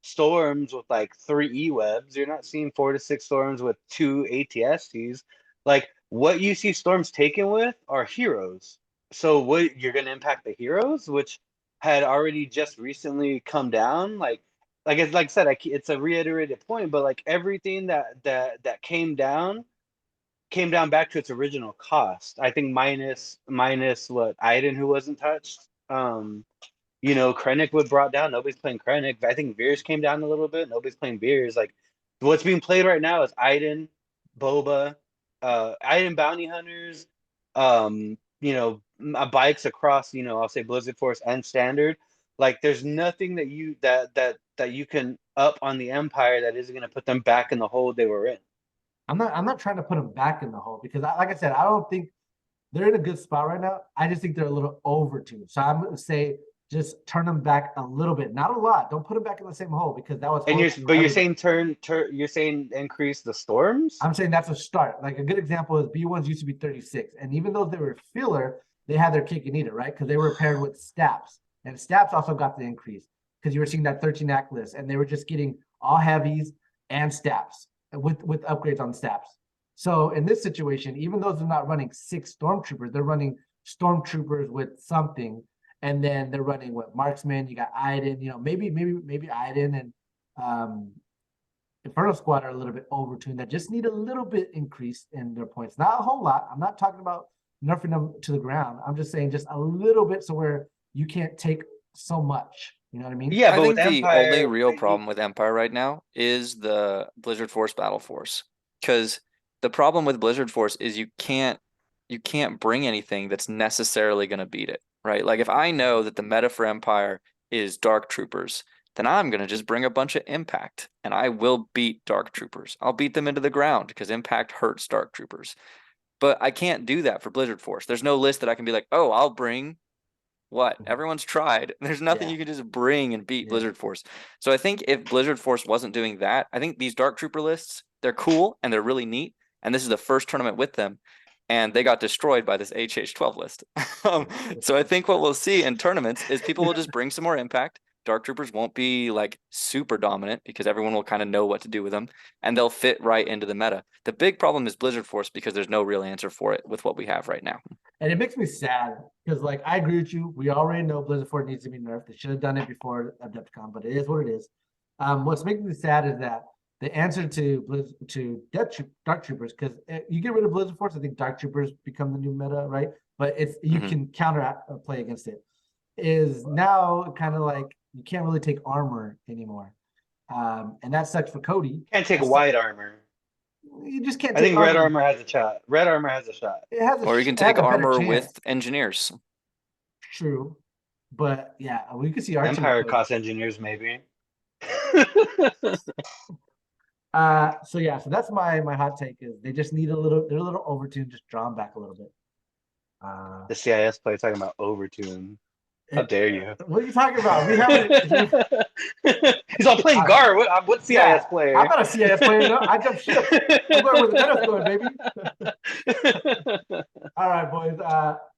storms with like 3 E-webs. You're not seeing 4 to 6 storms with 2 ATSTs. Like what you see storms taken with are heroes. So what you're gonna impact the heroes, which had already just recently come down. Like I said, it's a reiterated point, but like everything that came down back to its original cost. I think minus what Iden, who wasn't touched. Krennic was brought down. Nobody's playing Krennic. I think Veers came down a little bit. Nobody's playing Veers. Like what's being played right now is Iden, Boba, Iden bounty hunters, bikes across, I'll say Blizzard Force and Standard. Like there's nothing that you can up on the Empire that isn't going to put them back in the hole they were in. I'm not trying to put them back in the hole because, like I said, I don't think they're in a good spot right now. I just think they're a little overtuned. So I'm going to say just turn them back a little bit, not a lot. Don't put them back in the same hole because that was. And you're saying you're saying increase the storms. I'm saying that's a start. Like a good example is B1s used to be 36, and even though they were filler, they had their cake and eat it, right? Because they were paired with Staps, and Staps also got the increase because you were seeing that 13 act list, and they were just getting all heavies and Staps with upgrades on Staps. So in this situation, even though they're not running 6 stormtroopers, they're running stormtroopers with something, and then they're running what marksman. You got Iden, maybe Iden and Inferno Squad are a little bit overtuned. That just need a little bit increase in their points, not a whole lot. I'm not talking about nerfing them to the ground. I'm just saying just a little bit so where you can't take so much. You know what I mean? Yeah, I but think with the Empire, only real problem with Empire right now is the Blizzard Force Battle Force. Because the problem with Blizzard Force is you can't bring anything that's necessarily going to beat it, right? Like if I know that the meta for Empire is Dark Troopers, then I'm going to just bring a bunch of Impact and I will beat Dark Troopers. I'll beat them into the ground because Impact hurts Dark Troopers. But I can't do that for Blizzard Force. There's no list that I can be like, oh, I'll bring what? Everyone's tried. There's nothing you can just bring and beat Blizzard Force. So I think if Blizzard Force wasn't doing that, I think these Dark Trooper lists, they're cool and they're really neat. And this is the first tournament with them. And they got destroyed by this HH12 list. So I think what we'll see in tournaments is people will just bring some more impact. Dark Troopers won't be like super dominant because everyone will kind of know what to do with them, and they'll fit right into the meta. The big problem is Blizzard Force because there's no real answer for it with what we have right now. And it makes me sad because, like, I agree with you. We already know Blizzard Force needs to be nerfed. They should have done it before Adepticon, but it is what it is. What's making me sad is that the answer to Dark Troopers, because you get rid of Blizzard Force, I think Dark Troopers become the new meta, right? But it's you can counter play against it. Is now kind of like you can't really take armor anymore, and that sucks for Cody. Can't take white armor. You just can't. I think red armor has a shot. Red armor has a shot. It has or you can take armor with engineers. True, but yeah, we could see our Empire cost engineers maybe. So yeah, so that's my hot take is they just need they're a little overtuned, just draw them back a little bit. The CIS player talking about overtune. How dare you? What are you talking about? We haven't. He's all playing guard. What CIS player? I'm not a CIS player. No, I jump ship. I'm going where the meta's going, baby. All right, boys.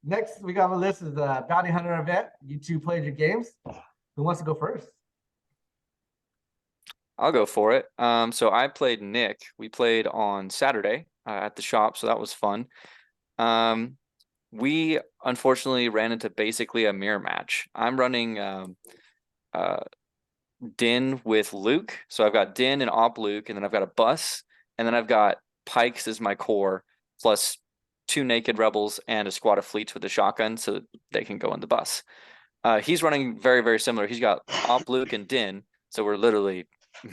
Next we got on the list is the Bounty Hunter event. You two played your games. Who wants to go first? I'll go for it. So I played Nick. We played on Saturday at the shop, so that was fun. We unfortunately ran into basically a mirror match. I'm running Din with Luke. So I've got Din and Op Luke, and then I've got a bus, and then I've got Pikes as my core, plus 2 naked rebels and a squad of fleets with a shotgun so that they can go in the bus. He's running very, very similar. He's got Op Luke and Din, so we're literally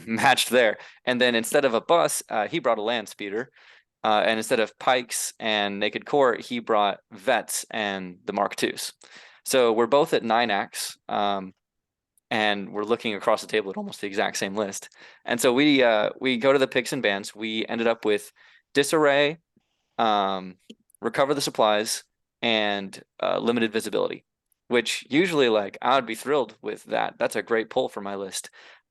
matched there. And then instead of a bus, he brought a land speeder. And instead of Pikes and Naked Core, he brought Vets and the Mark IIs. So we're both at 9x, and we're looking across the table at almost the exact same list. And so we go to the picks and bans. We ended up with Disarray, Recover the Supplies, and Limited Visibility, which usually, like, I would be thrilled with that. That's a great pull for my list.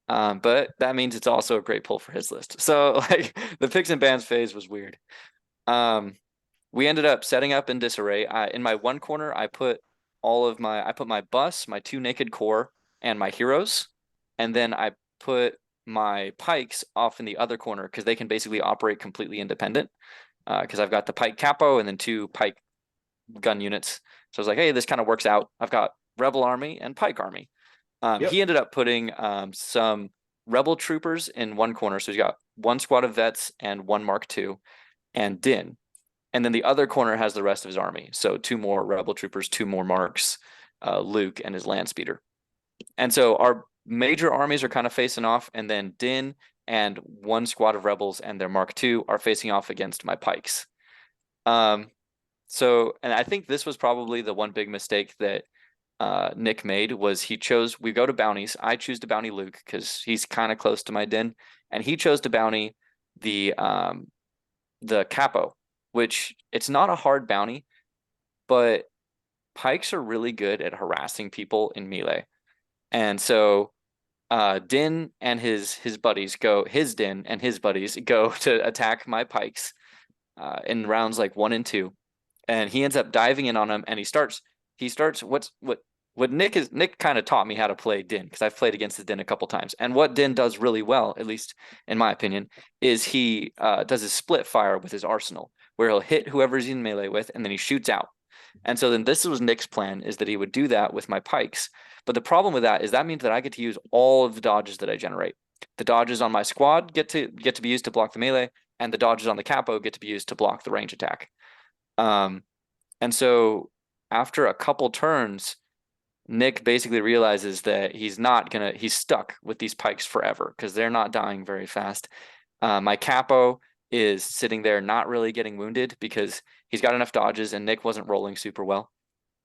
But that means it's also a great pull for his list. So like the picks and bans phase was weird. We ended up setting up in Disarray. In my one corner, I put my bus, my 2 naked core, and my heroes. And then I put my pikes off in the other corner because they can basically operate completely independent. Because I've got the pike capo and then 2 pike gun units. So I was like, hey, this kind of works out. I've got rebel army and pike army. He ended up putting some rebel troopers in one corner. So he's got 1 squad of vets and 1 Mark II and Din. And then the other corner has the rest of his army. So 2 more rebel troopers, 2 more marks, Luke and his land speeder. And so our major armies are kind of facing off. And then Din and 1 squad of rebels and their Mark II are facing off against my pikes. And I think this was probably the one big mistake that Nick made was we go to bounties. I choose to bounty Luke because he's kind of close to my Din, and he chose to bounty the capo, which it's not a hard bounty, but pikes are really good at harassing people in melee. And so Din and his buddies go to attack my pikes in rounds like 1 and 2, and he ends up diving in on him, and he starts what Nick kind of taught me how to play Din, because I've played against the Din a couple times. And what Din does really well, at least in my opinion, is he does his split fire with his arsenal, where he'll hit whoever he's in melee with, and then he shoots out. And so then this was Nick's plan, is that he would do that with my pikes. But the problem with that is that means that I get to use all of the dodges that I generate. The dodges on my squad get to be used to block the melee, and the dodges on the capo get to be used to block the range attack. And so after a couple turns, Nick basically realizes that he's stuck with these pikes forever because they're not dying very fast. My capo is sitting there not really getting wounded because he's got enough dodges and Nick wasn't rolling super well.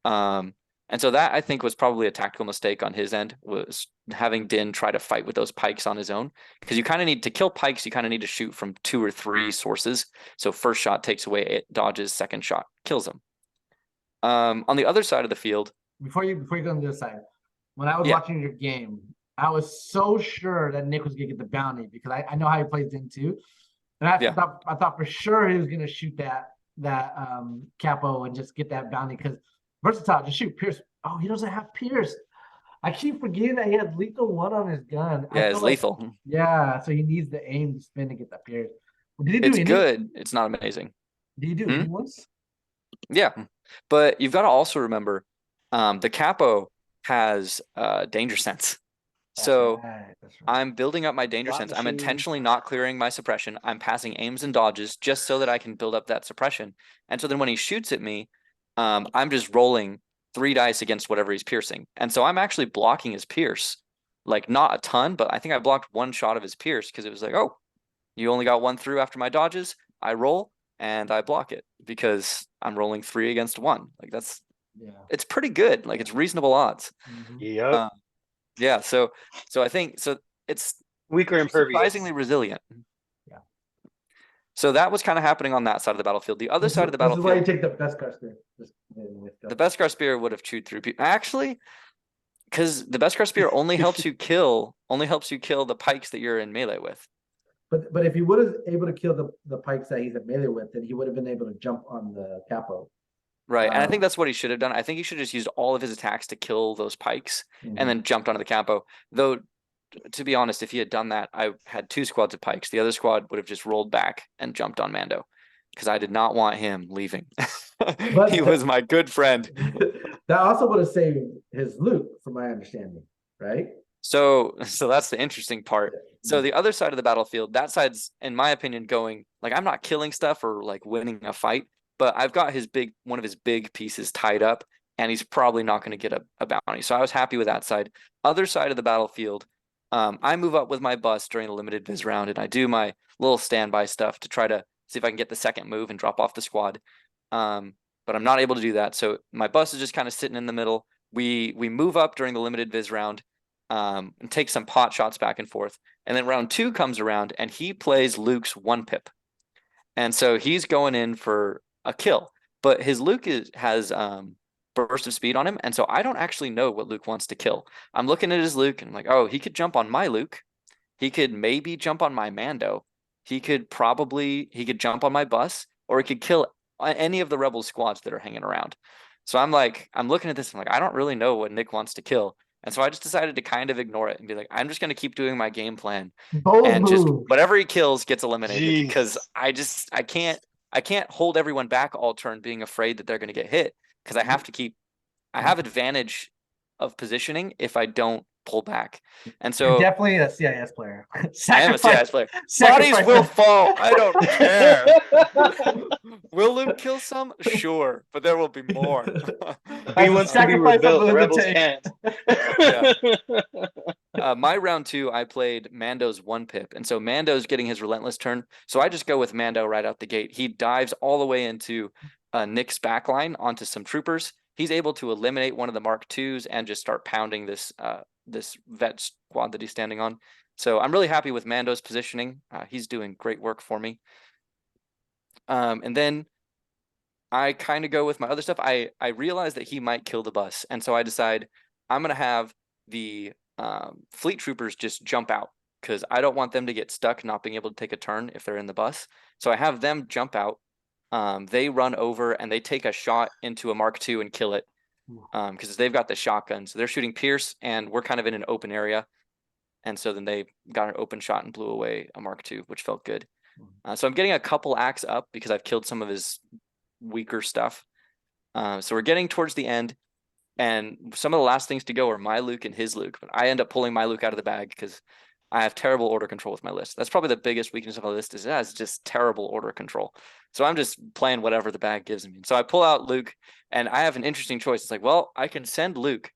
And so that, I think, was probably a tactical mistake on his end, was having Din try to fight with those pikes on his own, because you kind of need to kill pikes. You kind of need to shoot from 2 or 3 sources. So first shot takes away 8 dodges, second shot kills them. On the other side of the field, before you go on the other side, when I was watching your game, I was so sure that Nick was gonna get the bounty because I know how he plays Din too. And I Yeah. thought for sure he was gonna shoot that capo and just get that bounty because versatile, just shoot Pierce. Oh, he doesn't have Pierce. I keep forgetting that he had lethal one on his gun. I Yeah, feel it's like lethal. yeah, so he needs the aim to spin to get that Pierce. Did he do It's any? good. It's not amazing. Did he do Hmm? any ones? Yeah. But you've got to also remember, the capo has danger sense. So That's right. I'm building up my danger Slot sense. I'm machine. intentionally not clearing my suppression. I'm passing aims and dodges just so that I can build up that suppression. And so then when he shoots at me, I'm just rolling 3 dice against whatever he's piercing. And so I'm actually blocking his pierce. Like not a ton, but I think I blocked 1 shot of his pierce because it was like, oh, you only got 1 through after my dodges. I roll and I block it because I'm rolling 3 against 1. Like Yeah. it's pretty good. Like it's reasonable odds. Mhm. Yep. Uh, Yeah, so I think so it's Weaker impervious. surprisingly resilient. Yeah. So that was kind of happening on that side of the battlefield. The other This side is, of the this is why you battlefield, take the best card spear. the Beskar Spear would have chewed through people. Actually, because the Beskar Spear only helps you kill the pikes that you're in melee with. But if he would have able to kill the pikes that he's at melee with, then he would have been able to jump on the capo. Right. And I think that's what he should have done. I think he should have just used all of his attacks to kill those pikes and then jumped onto the capo. Though to be honest, if he had done that, I had 2 squads of pikes. The other squad would have just rolled back and jumped on Mando because I did not want him leaving. He was my good friend. That also would have saved his loot, from my understanding, right? So that's the interesting part. So the other side of the battlefield, that side's, in my opinion, going like I'm not killing stuff or like winning a fight, but I've got one of his big pieces tied up, and he's probably not going to get a bounty. So I was happy with that side. Other side of the battlefield, I move up with my bus during the limited viz round, and I do my little standby stuff to try to see if I can get the second move and drop off the squad. But I'm not able to do that. So my bus is just kind of sitting in the middle. We move up during the limited viz round, and take some pot shots back and forth. And then round 2 comes around, and he plays Luke's 1 pip. And so he's going in for a kill, but his Luke has burst of speed on him, and so I don't actually know what Luke wants to kill. I'm looking at his Luke, and I'm like, oh, he could jump on my Luke. He could maybe jump on my Mando. He could jump on my bus, or he could kill any of the rebel squads that are hanging around. So I'm looking at this, I'm like, I don't really know what Nick wants to kill. And so I just decided to kind of ignore it and be like, I'm just going to keep doing my game plan. Bold And move. just whatever he kills gets eliminated Jeez. because I can't hold everyone back all turn being afraid that they're going to get hit because I have advantage of positioning if I don't pull back. And You're so definitely a CIS player. I am a CIS player. sacrifice Bodies will them. fall. I don't care. Will Luke kill some? Sure, but there will be more. He wants to be Sacrifice rebuilt. of The the rebels tank. can't. My round 2, I played Mando's 1 pip. And so Mando's getting his relentless turn. So I just go with Mando right out the gate. He dives all the way into Nick's backline onto some troopers. He's able to eliminate one of the Mark IIs and just start pounding this vet squad that he's standing on. So I'm really happy with Mando's positioning. He's doing great work for me. And then I kind of go with my other stuff. I realize that he might kill the bus. And so I decide I'm going to have the fleet troopers just jump out because I don't want them to get stuck not being able to take a turn if they're in the bus. So I have them jump out. They run over and they take a shot into a Mark II and kill it because they've got the shotguns. So they're shooting Pierce and we're kind of in an open area. And so then they got an open shot and blew away a Mark II, which felt good. So I'm getting a couple acts up because I've killed some of his weaker stuff. So we're getting towards the end, and some of the last things to go are my Luke and his Luke. But I end up pulling my Luke out of the bag because I have terrible order control with my list. That's probably the biggest weakness of my list is it has just terrible order control. So I'm just playing whatever the bag gives me. So I pull out Luke, and I have an interesting choice. It's like, well, I can send Luke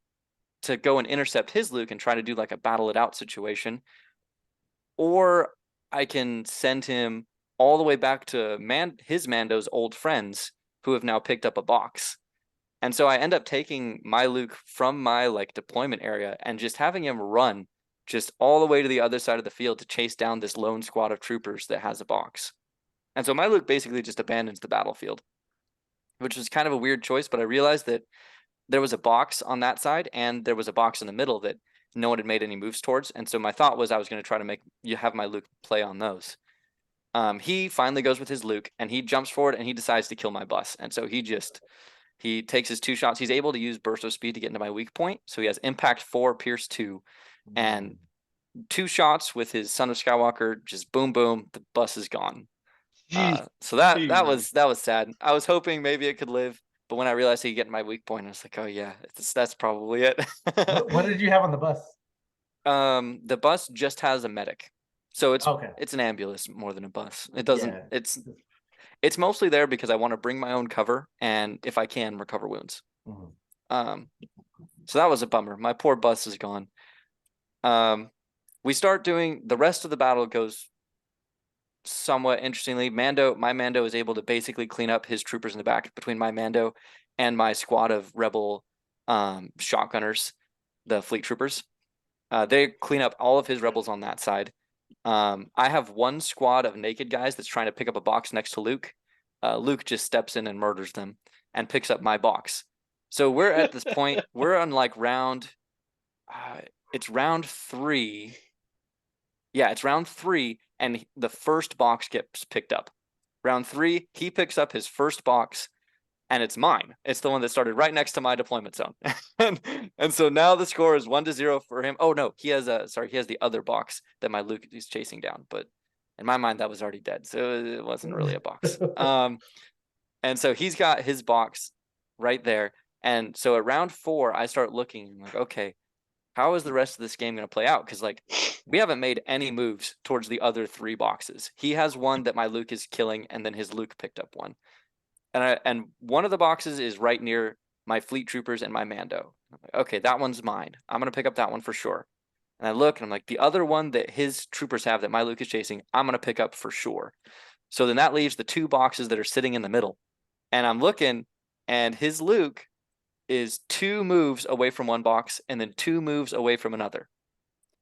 to go and intercept his Luke and try to do like a battle it out situation, or I can send him all the way back to his Mando's old friends who have now picked up a box. And so I end up taking my Luke from my like deployment area and just having him run just all the way to the other side of the field to chase down this lone squad of troopers that has a box. And so my Luke basically just abandons the battlefield, which was kind of a weird choice, but I realized that there was a box on that side and there was a box in the middle that no one had made any moves towards. And so my thought was I was going to try to have my Luke play on those. He finally goes with his Luke and he jumps forward and he decides to kill my bus. And so he takes his 2 shots. He's able to use burst of speed to get into my weak point. So he has impact 4, pierce 2, and 2 shots with his Son of Skywalker. Just boom, boom. The bus is gone. Jeez. So that was sad. I was hoping maybe it could live, but when I realized he could get in my weak point, I was like, oh yeah, that's probably it. What did you have on the bus? The bus just has a medic, so Okay. it's an ambulance more than a bus. It doesn't. Yeah. It's mostly there because I want to bring my own cover and if I can recover wounds. Mhm. So that was a bummer. My poor bus is gone. We start doing the rest of the battle goes somewhat interestingly. My Mando is able to basically clean up his troopers in the back between my Mando and my squad of rebel shotgunners, the fleet troopers. They clean up all of his rebels on that side. I have 1 squad of naked guys that's trying to pick up a box next to Luke. Luke just steps in and murders them and picks up my box. So we're at this point, we're on like it's round 3. Yeah, it's round 3, and the first box gets picked up. Round 3, he picks up his first box, and it's mine. It's the one that started right next to my deployment zone. and so now the score is 1-0 for him. Oh no, he has the other box that my Luke is chasing down, but in my mind that was already dead, so it wasn't really a box. And so he's got his box right there. And so at round 4, I start looking like, okay, how is the rest of this game going to play out? Because like we haven't made any moves towards the other 3 boxes. He has one that my Luke is killing, and then his Luke picked up one. And one of the boxes is right near my fleet troopers and my Mando. I'm like, okay, that one's mine. I'm gonna pick up that one for sure. And I look and I'm like, the other one that his troopers have that my Luke is chasing, I'm gonna pick up for sure. So then that leaves the 2 boxes that are sitting in the middle. And I'm looking, and his Luke is 2 moves away from one box and then 2 moves away from another.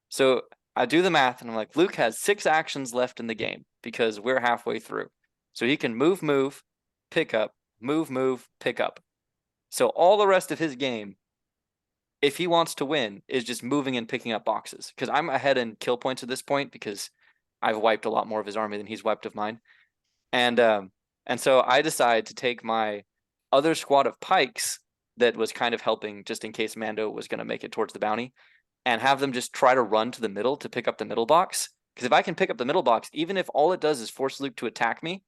So I do the math and I'm like, Luke has 6 actions left in the game because we're halfway through. So he can move, pick up, move, pick up. So all the rest of his game, if he wants to win, is just moving and picking up boxes. Because I'm ahead in kill points at this point because I've wiped a lot more of his army than he's wiped of mine. And so I decide to take my other squad of pikes that was kind of helping just in case Mando was going to make it towards the bounty, and have them just try to run to the middle to pick up the middle box. Because if I can pick up the middle box, even if all it does is force Luke to attack me,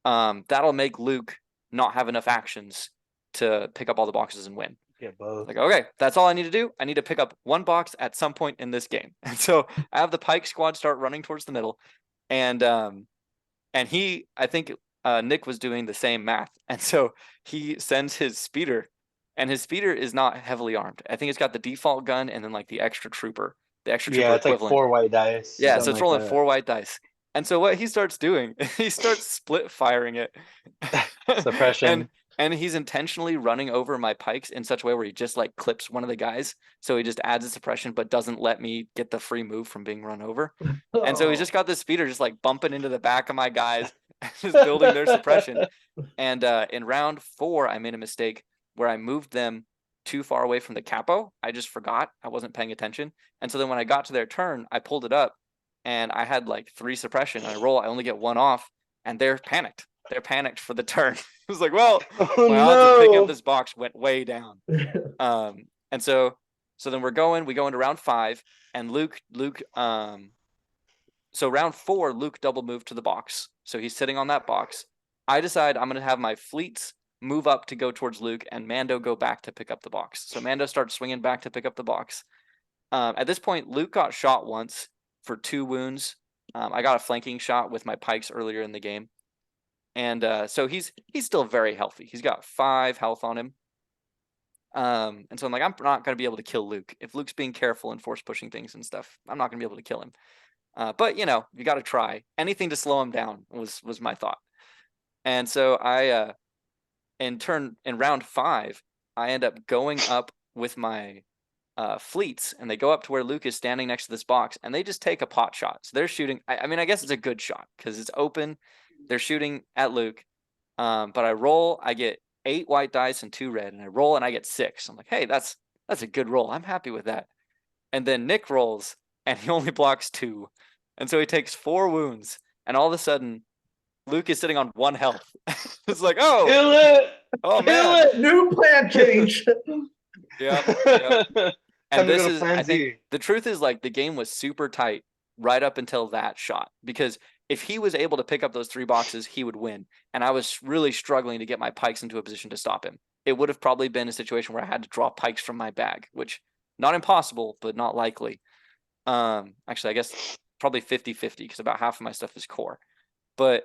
that'll make Luke not have enough actions to pick up all the boxes and win. Yeah, both. Like, okay, that's all I need to do. I need to pick up 1 box at some point in this game. And so I have the pike squad start running towards the middle, and I think Nick was doing the same math, and so he sends his speeder, and his speeder is not heavily armed. I think it's got the default gun and then like the extra trooper Yeah, it's equivalent. like 4 white dice. Yeah, so something it's like rolling that. 4 white dice. And so what he starts doing, he starts split firing it. Suppression. And he's intentionally running over my pikes in such a way where he just like clips one of the guys. So he just adds a suppression, but doesn't let me get the free move from being run over. And so he's just got this speeder just like bumping into the back of my guys, just building their suppression. And in round 4, I made a mistake where I moved them too far away from the capo. I just forgot. I wasn't paying attention. And so then when I got to their turn, I pulled it up and I had like 3 suppression. I roll, I only get 1 off, and they're panicked. They're panicked for the turn. It was like, well, my odds of picking up this box went way down. And so then we go into round 5, and Luke, so round 4, Luke double moved to the box. So he's sitting on that box. I decide I'm going to have my fleets move up to go towards Luke, and Mando go back to pick up the box. So Mando starts swinging back to pick up the box. At this point, Luke got shot once for 2 wounds. I got a flanking shot with my pikes earlier in the game. And so he's still very healthy. He's got 5 health on him. And so I'm like, I'm not going to be able to kill Luke. If Luke's being careful and force pushing things and stuff, I'm not going to be able to kill him. But, you know, you got to try. Anything to slow him down was my thought. And so I, in round 5, I end up going up with my fleets, and they go up to where Luke is standing next to this box, and they just take a pot shot. So they're shooting. I mean, I guess it's a good shot because it's open. They're shooting at Luke. But I roll, I get 8 white dice and 2 red, and I roll and I get 6. I'm like, hey, that's a good roll. I'm happy with that. And then Nick rolls, and he only blocks 2. And so he takes 4 wounds. and all of a sudden, Luke is sitting on 1 health. It's like, oh, Kill it! oh Kill man. New plan change. Yeah. Time And to this go to is, Plan I think, Z. the truth is like the game was super tight right up until that shot, because if he was able to pick up those 3 boxes, he would win. And I was really struggling to get my pikes into a position to stop him. It would have probably been a situation where I had to draw pikes from my bag, which not impossible, but not likely. Actually, I guess probably 50-50 because about half of my stuff is core. But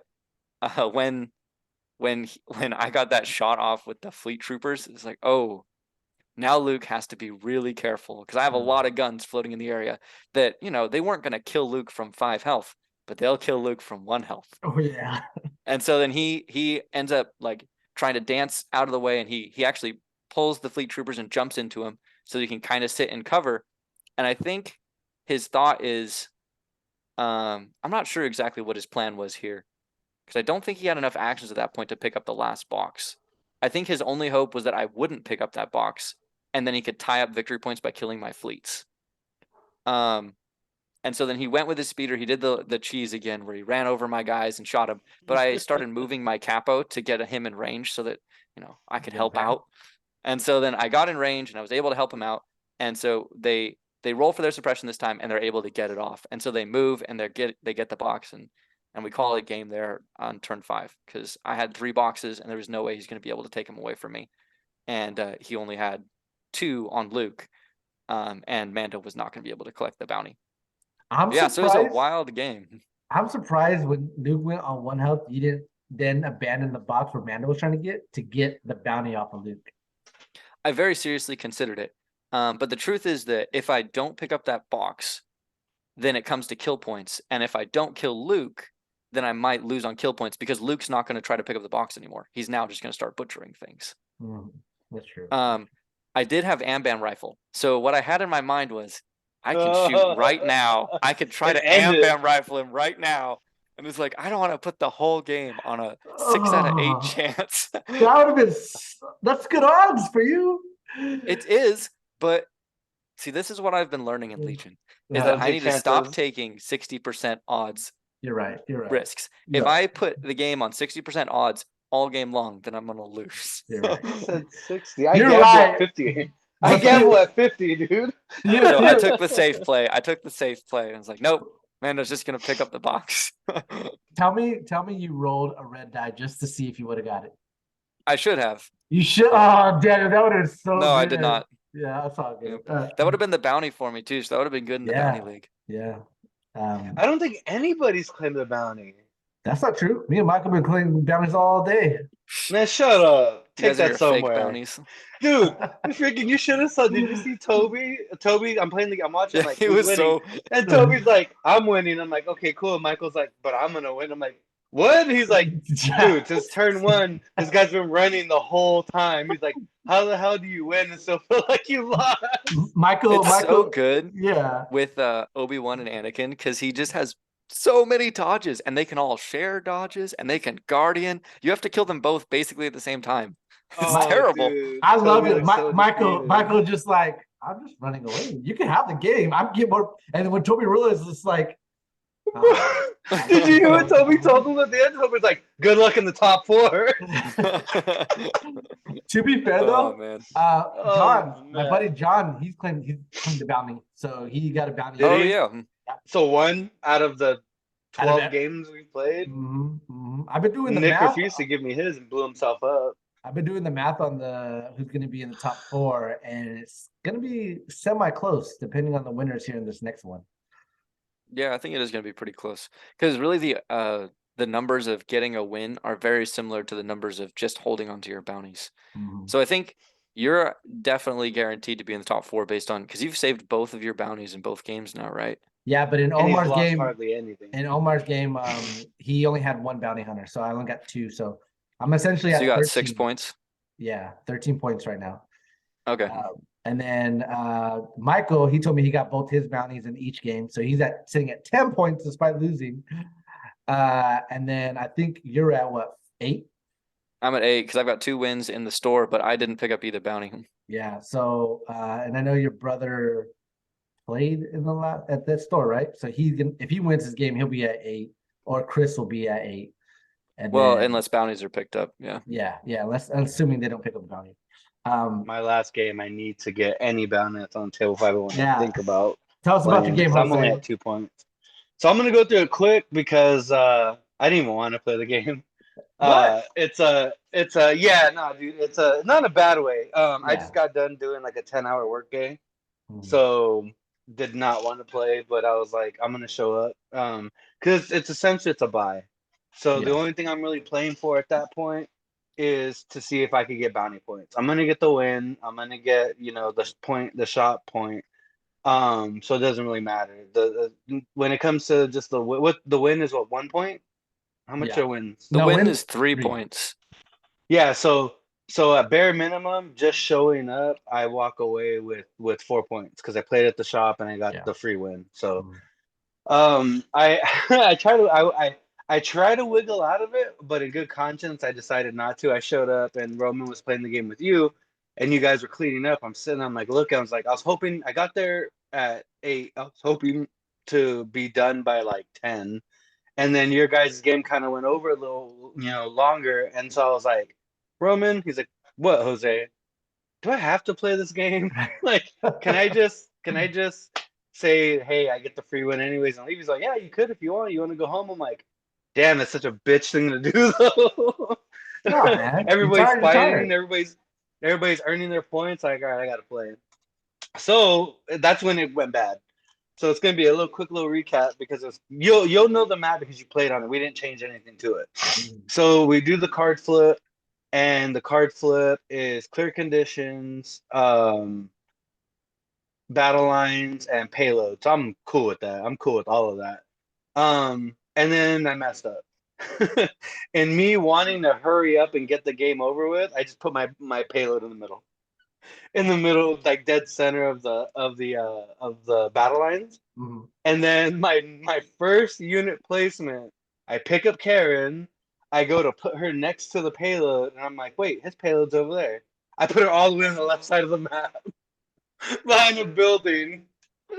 when I got that shot off with the fleet troopers, it's like, oh, now Luke has to be really careful because I have a lot of guns floating in the area that, they weren't going to kill Luke from 5 health, but they'll kill Luke from 1 health. Oh yeah. And so then he ends up like trying to dance out of the way, and he actually pulls the fleet troopers and jumps into him so he can kind of sit and cover. And I think his thought is, I'm not sure exactly what his plan was here, because I don't think he had enough actions at that point to pick up the last box. I think his only hope was that I wouldn't pick up that box, and then he could tie up victory points by killing my fleets. And so then he went with his speeder. He did the cheese again, where he ran over my guys and shot him. But I started moving my capo to get him in range so that I could help out. And so then I got in range and I was able to help him out. And so they roll for their suppression this time, and they're able to get it off. And so they move and they get the box, and we call it game there on turn 5, because I had 3 boxes and there was no way he's going to be able to take them away from me. And he only had 2 on Luke, and Mando was not going to be able to collect the bounty. I'm So it was a surprised. wild game. I'm surprised when Luke went on 1 health, you didn't then abandon the box where Mando was trying to get the bounty off of Luke. I very seriously considered it. But the truth is that if I don't pick up that box, then it comes to kill points. And if I don't kill Luke, then I might lose on kill points, because Luke's not going to try to pick up the box anymore. He's now just going to start butchering things. That's true. I did have Amban rifle. So what I had in my mind was, I can shoot right now. I could try to Amban rifle him right now. And it's like, I don't want to put the whole game on a 6 out of 8 chance. That would have been, that's good odds for you. It is, but see, this is what I've been learning in Legion, is that I need to stop taking 60% odds. You're right. Risks. If I put the game on 60% odds all game long, then I'm gonna lose. You're right. You said 60. I gamble at 50. I gamble at 50, dude. So I took the safe play. I was like, nope, Mando's just gonna pick up the box. Tell me you rolled a red die just to see if you would have got it. I should have. You should. Oh, damn, that would have so. No, good. I did not. Yeah, that's all good. That would have been the bounty for me too. So that would have been good in the bounty league. Yeah. I don't think anybody's claimed the bounty. That's not true. Me and Michael been claiming bounties all day. Man, shut up. Take that somewhere. Fake bounties. Dude, you should have saw. Did you see Toby? I'm watching. Yeah, Like, he was winning. And Toby's like, I'm winning. I'm like, okay, cool. And Michael's like, but I'm gonna win. I'm like, what? He's like, dude, since turn 1, this guy's been running the whole time. He's like, how the hell do you win and still feel like you lost? Michael, so good. Yeah. With Obi-Wan and Anakin, because he just has so many dodges, and they can all share dodges, and they can guardian. You have to kill them both basically at the same time. It's terrible. Dude, I love it. so Michael just like, I'm just running away. You can have the game. I'm getting more. And when Toby realizes, it's like, did you hear what Toby told him at the end? Toby's like, good luck in the top 4. To be fair though, man. John, my buddy John, he's claimed the bounty. So he got a bounty. Oh yeah. So 1 out of the 12 games we played. I've been doing the Nick math. refused to give me his and blew himself up. I've been doing the math on who's going to be in the top 4, and it's going to be semi-close depending on the winners here in this next one. Yeah, I think it is going to be pretty close, because really the numbers of getting a win are very similar to the numbers of just holding onto your bounties. So I think you're definitely guaranteed to be in the top 4 based on, because you've saved both of your bounties in both games now, right? Yeah, but in And he's Omar's lost game, hardly anything. he only had 1 bounty hunter, so I only got 2. So I'm essentially So at you got 13. 6 points. Yeah, 13 points right now. Okay. And then Michael, he told me he got both his bounties in each game, so he's sitting at 10 points despite losing. And then I think you're at what, 8? I'm at 8 because I've got 2 wins in the store, but I didn't pick up either bounty. Yeah. So and I know your brother played in at that store, right? So if he wins his game, he'll be at 8. or Chris will be at 8. And Well, then unless bounties are picked up, yeah. yeah, let's assuming they don't pick up the bounty. My last game, I need to get any bounty that's on table 5 I want to Yeah. think about Tell us about the playing, game, 'cause I'm only Jose. at 2 points. So I'm gonna go through it quick because I didn't even want to play the game. What? It's a yeah, no, dude, it's a not in a bad way. I Yeah. just got done doing like a 10-hour work day, Mhm. so did not want to play, but I was like, I'm gonna show up. Because it's essentially it's a buy. So the Yeah. only thing I'm really playing for at that point is to see if I could get bounty points. I'm gonna get the win. I'm gonna get, the shot point. So it doesn't really matter. The when it comes to just what the win is, what, 1 point? How much Yeah. are wins? The No, win wins is 3 3. points. Yeah, so at bare minimum, just showing up, I walk away with 4 points because I played at the shop and I got Yeah. the free win. So Mhm. I I try to wiggle out of it, but in good conscience, I decided not to. I showed up and Roman was playing the game with you, and you guys were cleaning up. I'm sitting, I'm like, look, I was like, I was hoping I got there at 8. I was hoping to be done by like 10. And then your guys' game kind of went over a little, longer. And so I was like, Roman, he's like, what, Jose? Do I have to play this game? Like, can I just say, hey, I get the free win anyways and leave? He's like, yeah, you could if you want. You want to go home? I'm like, damn, that's such a bitch thing to do though. No, man. You Everybody's tired, you're fighting, tired. everybody's earning their points. Like, all right, I gotta play. So that's when it went bad. So it's gonna be a quick little recap because you'll know the map because you played on it. We didn't change anything to it. Mhm. So we do the card flip, and the card flip is clear conditions, battle lines, and payload. So I'm cool with that. I'm cool with all of that. And then I messed up. And me wanting to hurry up and get the game over with, I just put my payload in the middle. In the middle, like dead center of the battle lines. Mhm. And then my first unit placement, I pick up Karen. I go to put her next to the payload, and I'm like, wait, his payload's over there. I put her all the way on the left side of the map, behind a building,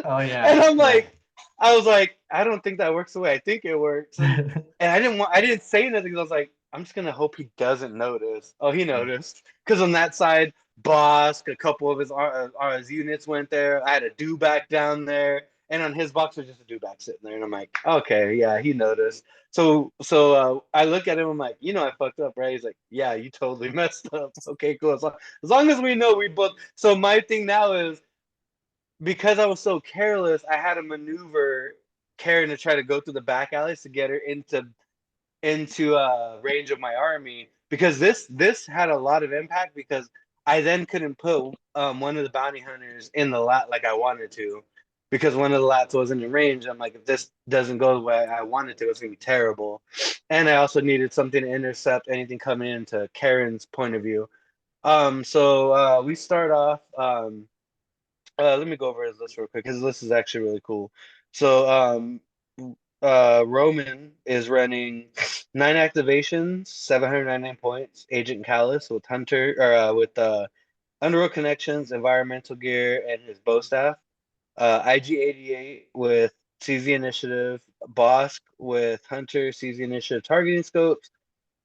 Oh and yeah. I'm Yeah. like, I was like, I don't think that works the way I think it works, and I didn't say anything because I was like, I'm just gonna hope he doesn't notice. Oh, he noticed because on that side, Bosk, a couple of his units went there. I had a dewback down there, and on his box was just a dewback sitting there, and I'm like, okay, yeah, he noticed. So I look at him. I'm like, I fucked up, right? He's like, yeah, you totally messed up. Okay, cool. As long as we know we both. So my thing now is because I was so careless, I had to maneuver Karen to try to go through the back alleys to get her into range of my army because this had a lot of impact because I then couldn't put one of the bounty hunters in the lat like I wanted to because one of the lats wasn't in range. I'm like, if this doesn't go the way I wanted to, it's gonna be terrible. And I also needed something to intercept anything coming into Karen's point of view. So we start off. Let me go over his list real quick. His list is actually really cool. So Roman is running 9 activations, 799 points. Agent Callus with Hunter or with Underworld Connections, Environmental Gear, and his bow staff. IG-88 with CZ Initiative. Bosk with Hunter, CZ Initiative targeting scopes.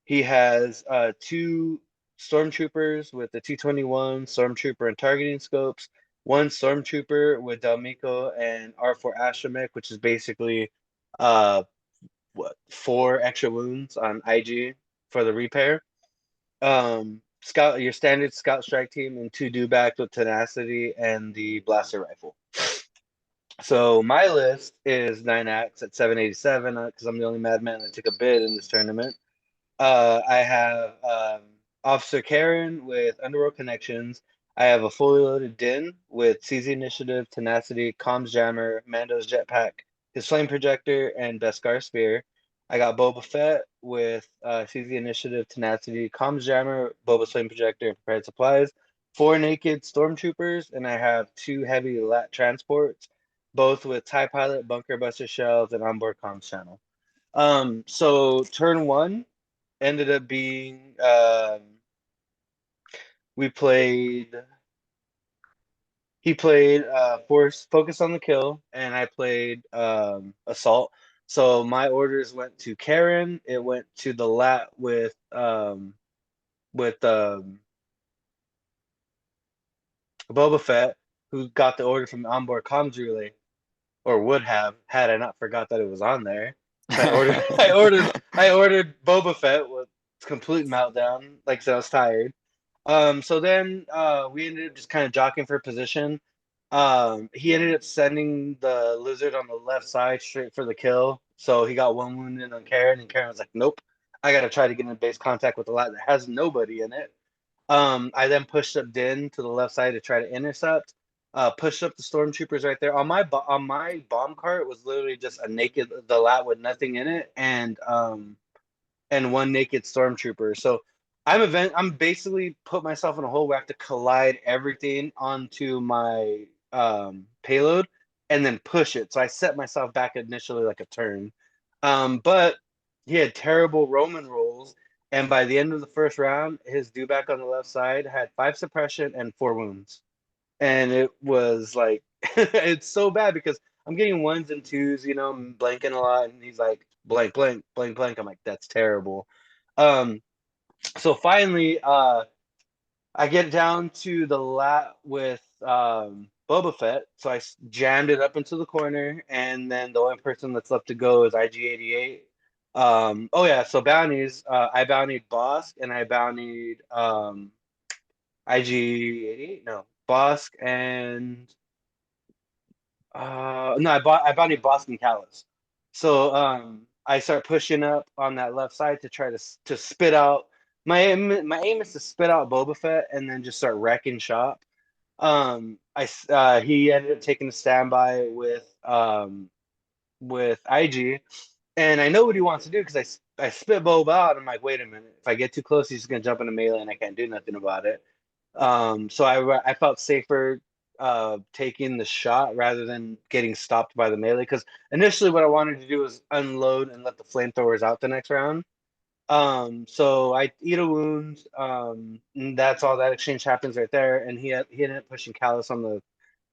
He has 2 Stormtroopers with the T-21 Stormtrooper and targeting scopes. 1 Stormtrooper with Dalmiko and R4 Astromech, which is basically uh 4 extra wounds on IG for the repair. Your standard scout strike team and 2 dewbacks with tenacity and the blaster rifle. So my list is 9 acts at 787 because I'm the only madman that took a bid in this tournament. I have Officer Karen with Underworld Connections. I have a fully loaded Din with CZ Initiative, Tenacity, Comms Jammer, Mando's Jetpack, his Flame Projector, and Beskar Spear. I got Boba Fett with CZ Initiative, Tenacity, Comms Jammer, Boba's Flame Projector, and Prepared Supplies. 4 naked Stormtroopers, and I have 2 heavy lat transports, both with TIE Pilot, Bunker Buster Shells, and onboard comms channel. So turn 1 ended up being we played he played force focus on the kill and I played assault. So my orders went to Karen. It went to the lat with Boba Fett, who got the order from onboard comms relay, or would have had I not forgot that it was on there. So I ordered Boba Fett with complete meltdown. Like I said, I was tired. So then we ended up just kind of jockeying for position. He ended up sending the lizard on the left side straight for the kill. So he got one wound in on Karen, and Karen was like, "Nope, I gotta try to get in base contact with the lat that has nobody in it." I then pushed up Din to the left side to try to intercept. Pushed up the stormtroopers right there. On my bomb cart was literally just a naked the lat with nothing in it, and one naked stormtrooper. So I'm basically put myself in a hole where I have to collide everything onto my payload and then push it. So I set myself back initially like a turn. But he had terrible Roman rolls, and by the end of the first round, his dewback on the left side had 5 suppression and 4 wounds. And it was like it's so bad because I'm getting ones and twos, I'm blanking a lot, and he's like blank, blank, blank, blank. I'm like, that's terrible. Um, so finally, I get down to the lat with Boba Fett, so I jammed it up into the corner, and then the only person that's left to go is IG-88. Oh yeah, so bounties. I bountied Bosk, and I bountied IG-88. No, Bosk and no, I bountied Bosk and Callus. So I start pushing up on that left side to try to spit out. My aim is to spit out Boba Fett and then just start wrecking shop. He ended up taking a standby with IG, and I know what he wants to do because I spit Boba out. I'm like, wait a minute, if I get too close, he's gonna jump into melee and I can't do nothing about it. So I felt safer taking the shot rather than getting stopped by the melee, because initially what I wanted to do was unload and let the flamethrowers out the next round. So I eat a wound. And that's all. That exchange happens right there, and he ended up pushing Callus on the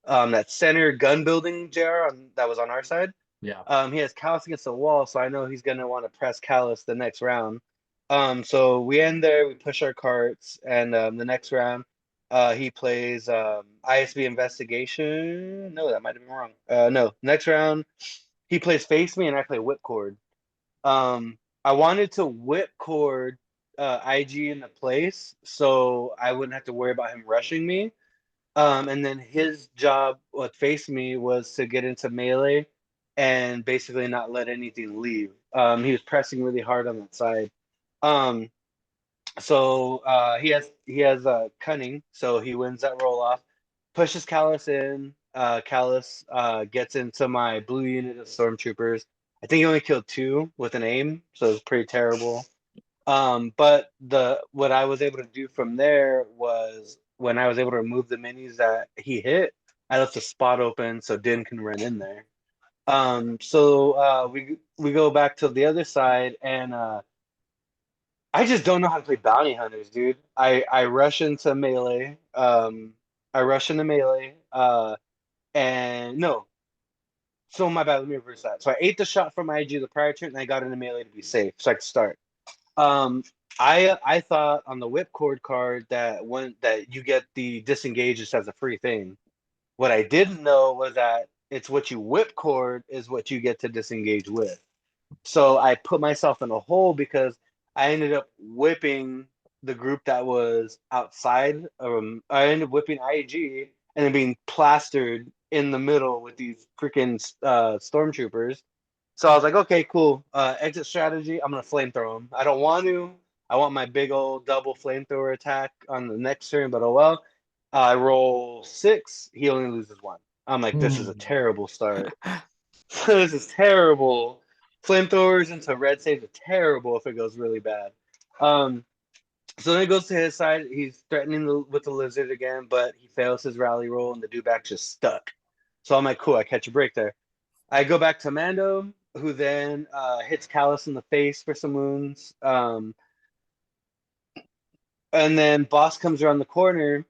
that center gun building JR that was on our side. Yeah. He has Callus against the wall, so I know he's gonna want to press Callus the next round. So we end there. We push our carts, and the next round, he plays ISB investigation. No, that might have been wrong. No, next round he plays face me, and I play whipcord. I wanted to whipcord IG into place so I wouldn't have to worry about him rushing me. And then his job, what faced me, was to get into melee and basically not let anything leave. He was pressing really hard on that side. Um, so he has cunning, so he wins that roll off, pushes Callus in. Callus gets into my blue unit of stormtroopers. I think he only killed 2 with an aim, so it was pretty terrible. But what I was able to do from there was when I was able to remove the minis that he hit, I left a spot open so Din can run in there. So we go back to the other side, and I just don't know how to play bounty hunters, dude. I rush into melee. I rush into melee. And no. So my bad. Let me reverse that. So I ate the shot from IG the prior turn, and I got into melee to be safe, so I could start. Um, I thought on the whipcord card that you get the disengage just as a free thing. What I didn't know was that it's what you whipcord is what you get to disengage with. So I put myself in a hole because I ended up whipping the group that was outside. I ended up whipping IG and then being plastered in the middle with these freaking stormtroopers. So I was like, okay, cool. Exit strategy. I'm gonna flamethrow him. I don't want to. I want my big old double flamethrower attack on the next turn, but oh well. I roll 6. He only loses 1. I'm like, this is a terrible start. This is terrible. Flamethrowers into red saves are terrible if it goes really bad. So then it goes to his side. He's threatening with the lizard again, but he fails his rally roll, and the dewback just stuck. So I'm like, cool, I catch a break there. I go back to Mando, who then hits Callus in the face for some wounds. And then Boss comes around the corner.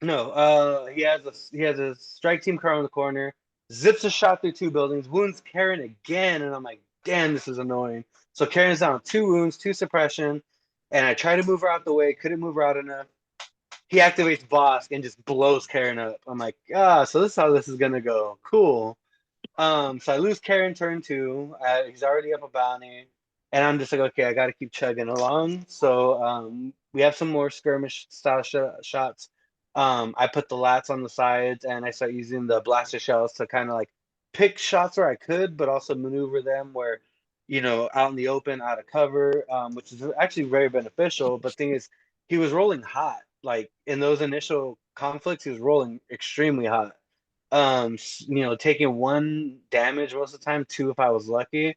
No, he has a strike team car on the corner. zips a shot through 2 buildings, wounds Karen again, and I'm like, damn, this is annoying. So Karen's down 2 wounds, 2 suppression, and I try to move her out the way, couldn't move her out enough. He activates Bosk and just blows Karen up. I'm like, so this is how this is gonna go. Cool. So I lose Karen turn 2. He's already up a bounty, and I'm just like, okay, I got to keep chugging along. So we have some more skirmish style shots. I put the lats on the sides, and I start using the blaster shells to kind of like pick shots where I could, but also maneuver them where, out in the open, out of cover, which is actually very beneficial. But thing is, he was rolling hot. Like in those initial conflicts, he was rolling extremely hot. Taking 1 damage most of the time, 2 if I was lucky.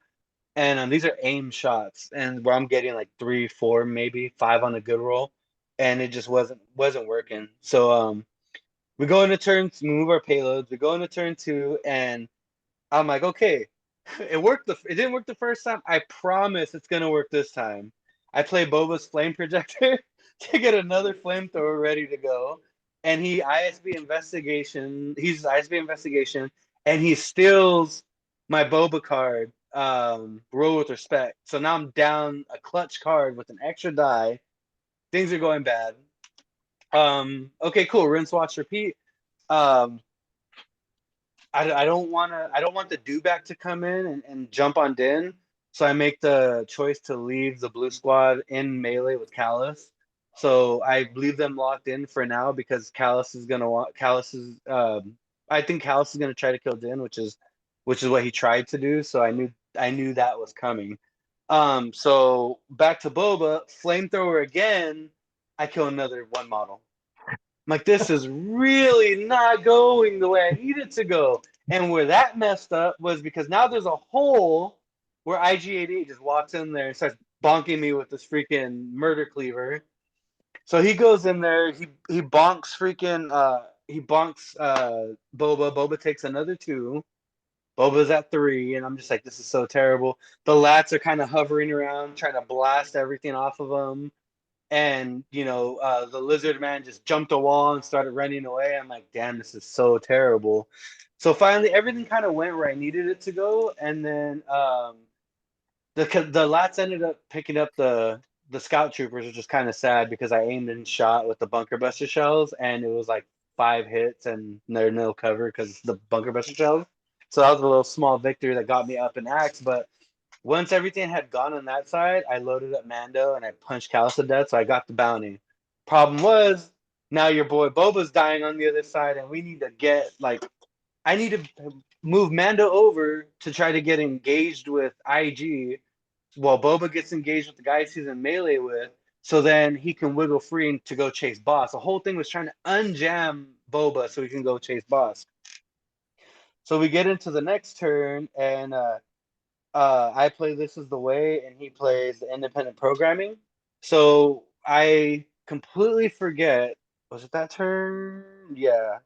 And these are aim shots, and where I'm getting like 3, 4, maybe 5 on a good roll, and it just wasn't working. So we go into turns, we move our payloads, we go into turn 2, and I'm like, okay, it worked. It didn't work the first time. I promise it's gonna work this time. I play Boba's flame projector to get another flamethrower ready to go, and he ISB investigation. He's ISB investigation, and he steals my Boba card. Roll with respect. So now I'm down a clutch card with an extra die. Things are going bad. Okay, cool. Rinse, wash, repeat. Um, I don't want the dewback to come in and jump on Din. So I make the choice to leave the blue squad in melee with Callus. So I leave them locked in for now because Callus is gonna want I think Callus is gonna try to kill Din, which is what he tried to do. So I knew that was coming. So back to Boba, flamethrower again. I kill another 1 model. I'm like, this is really not going the way I need it to go. And where that messed up was because now there's a hole where IG88 just walks in there and starts bonking me with this freaking murder cleaver. So he goes in there, he bonks Boba. Boba takes another 2. Boba's at 3, and I'm just like, this is so terrible. The lats are kind of hovering around, trying to blast everything off of them. And the lizard man just jumped a wall and started running away. I'm like, damn, this is so terrible. So finally everything kind of went where I needed it to go, and then the lats ended up picking up the scout troopers, which is kind of sad because I aimed and shot with the bunker buster shells, and it was like 5 hits and there's no cover because the bunker buster shells. So that was a little small victory that got me up in axe. But once everything had gone on that side, I loaded up Mando and I punched Callus to death, so I got the bounty. Problem was, now your boy Boba's dying on the other side, and we need to I need to move Mando over to try to get engaged with IG while Boba gets engaged with the guys he's in melee with, so then he can wiggle free to go chase Boss. The whole thing was trying to unjam Boba so he can go chase Boss. So we get into the next turn, and I play This Is the Way, and he plays the independent programming. So I completely forget. Was it that turn? Yeah.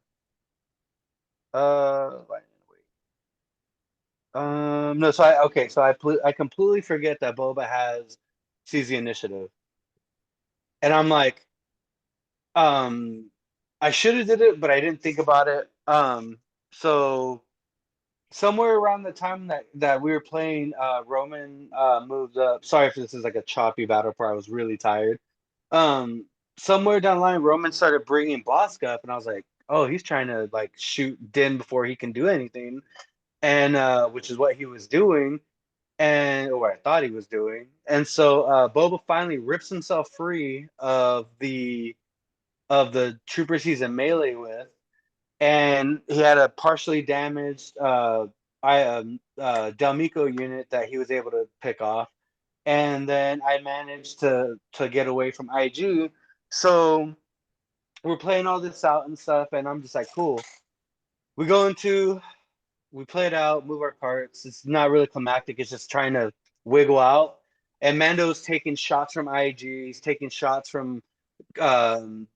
Wait. No. So I completely forget that Boba sees the initiative, and I'm like, I should have did it, but I didn't think about it. So somewhere around the time that we were playing, Roman moved up. Sorry if this is like a choppy battle part. I was really tired. Um, Somewhere down the line, Roman started bringing Bosk up, and I was like, "Oh, he's trying to like shoot Din before he can do anything," and which is what he was doing, or what I thought he was doing. And so Boba finally rips himself free of the troopers he's in melee with, and he had a partially damaged Delmico unit that he was able to pick off, and then I managed to get away from IG. So we're playing all this out and stuff, and I'm just like, cool. We play it out, move our parts. It's not really climactic. It's just trying to wiggle out. And Mando's taking shots from IG. He's taking shots um,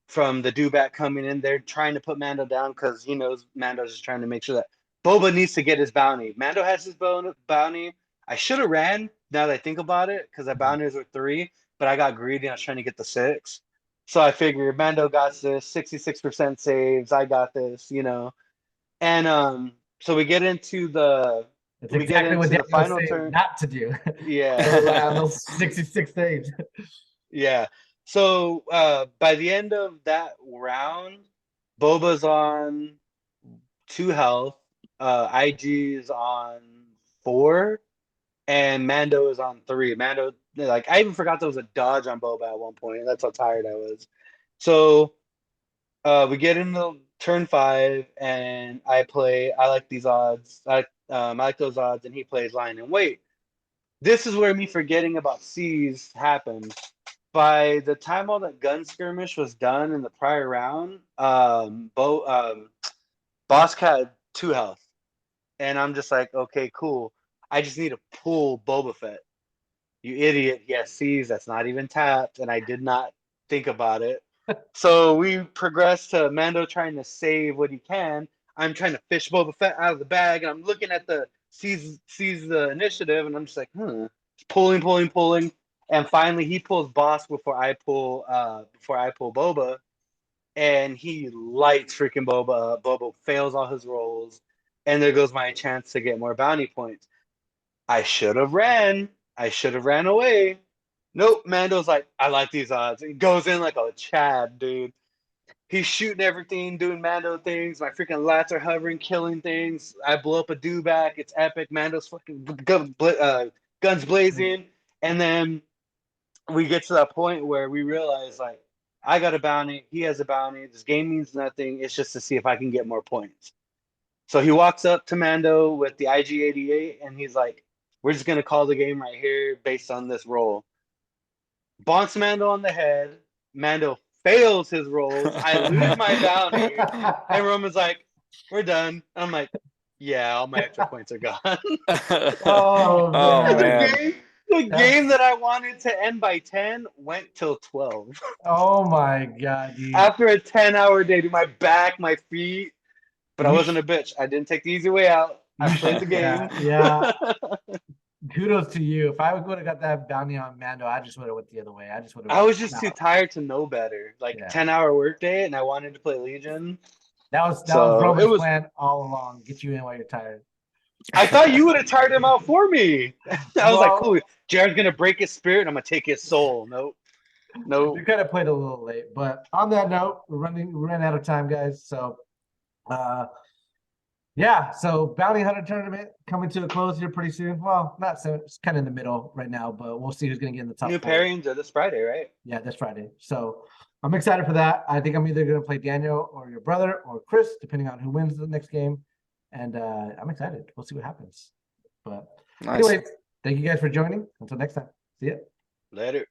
from the dewback coming in. They're trying to put Mando down because he knows Mando's just trying to make sure that Boba needs to get his bounty. Mando has his bounty. I should have ran now that I think about it because the bounties were 3, but I got greedy and I was trying to get the 6. So I figured Mando got this, 66% saves. I got this, And so we get into the It's we get exactly what into the Daniel was final saying turn. not to do. Yeah. Those 66 days. Yeah. So by the end of that round, Boba's on 2 health, IG is on 4, and Mando is on 3. Mando, like, I even forgot there was a dodge on Boba at one point. That's how tired I was. So we get into turn 5, and I like these odds. I like those odds, and he plays line and wait. This is where me forgetting about C's happened. By the time all that gun skirmish was done in the prior round, Boss had 2 health. And I'm just like, okay, cool. I just need to pull Boba Fett. You idiot. Yes, C's, that's not even tapped. And I did not think about it. So we progress to Mando trying to save what he can. I'm trying to fish Boba Fett out of the bag. And I'm looking at the C's the initiative. And I'm just like, pulling. And finally he pulls Boss before I pull Boba. And he lights freaking Boba up. Boba fails all his rolls. And there goes my chance to get more bounty points. I should have ran. I should have ran away. Nope. Mando's like, I like these odds. And goes in like a Chad, dude. He's shooting everything, doing Mando things. My freaking lats are hovering, killing things. I blow up a dewback. It's epic. Mando's fucking guns blazing. And then we get to that point where we realize, like, I got a bounty. He has a bounty. This game means nothing. It's just to see if I can get more points. So he walks up to Mando with the IG-88, and he's like, we're just going to call the game right here based on this roll. Bonks Mando on the head. Mando fails his rolls. I lose my bounty. And Roman's like, we're done. I'm like, yeah, all my extra points are gone. Oh, Oh, man. The game that I wanted to end by 10 went till 12. Oh my God, dude. After a 10-hour day, to my back, my feet. But I wasn't a bitch. I didn't take the easy way out. I played the game. Yeah. Kudos to you. If I would have got that bounty on Mando, I just would have went the other way. I was just too tired to know better. Like, 10-hour workday, and I wanted to play Legion. That was So, Roman's plan all along. Get you in while you're tired. I thought you would have tired him out for me. I was like, cool. Jared's gonna break his spirit, and I'm gonna take his soul. Nope. We kind of played a little late, but on that note, we ran out of time, guys. So, yeah. So Bounty Hunter tournament coming to a close here pretty soon. Well, not so. It's kind of in the middle right now, but we'll see who's gonna get in the top. New 4. pairings are this Friday, right? Yeah, this Friday. So I'm excited for that. I think I'm either gonna play Daniel or your brother or Chris, depending on who wins the next game. And I'm excited. We'll see what happens. But anyway, thank you guys for joining. Until next time. See ya. Later.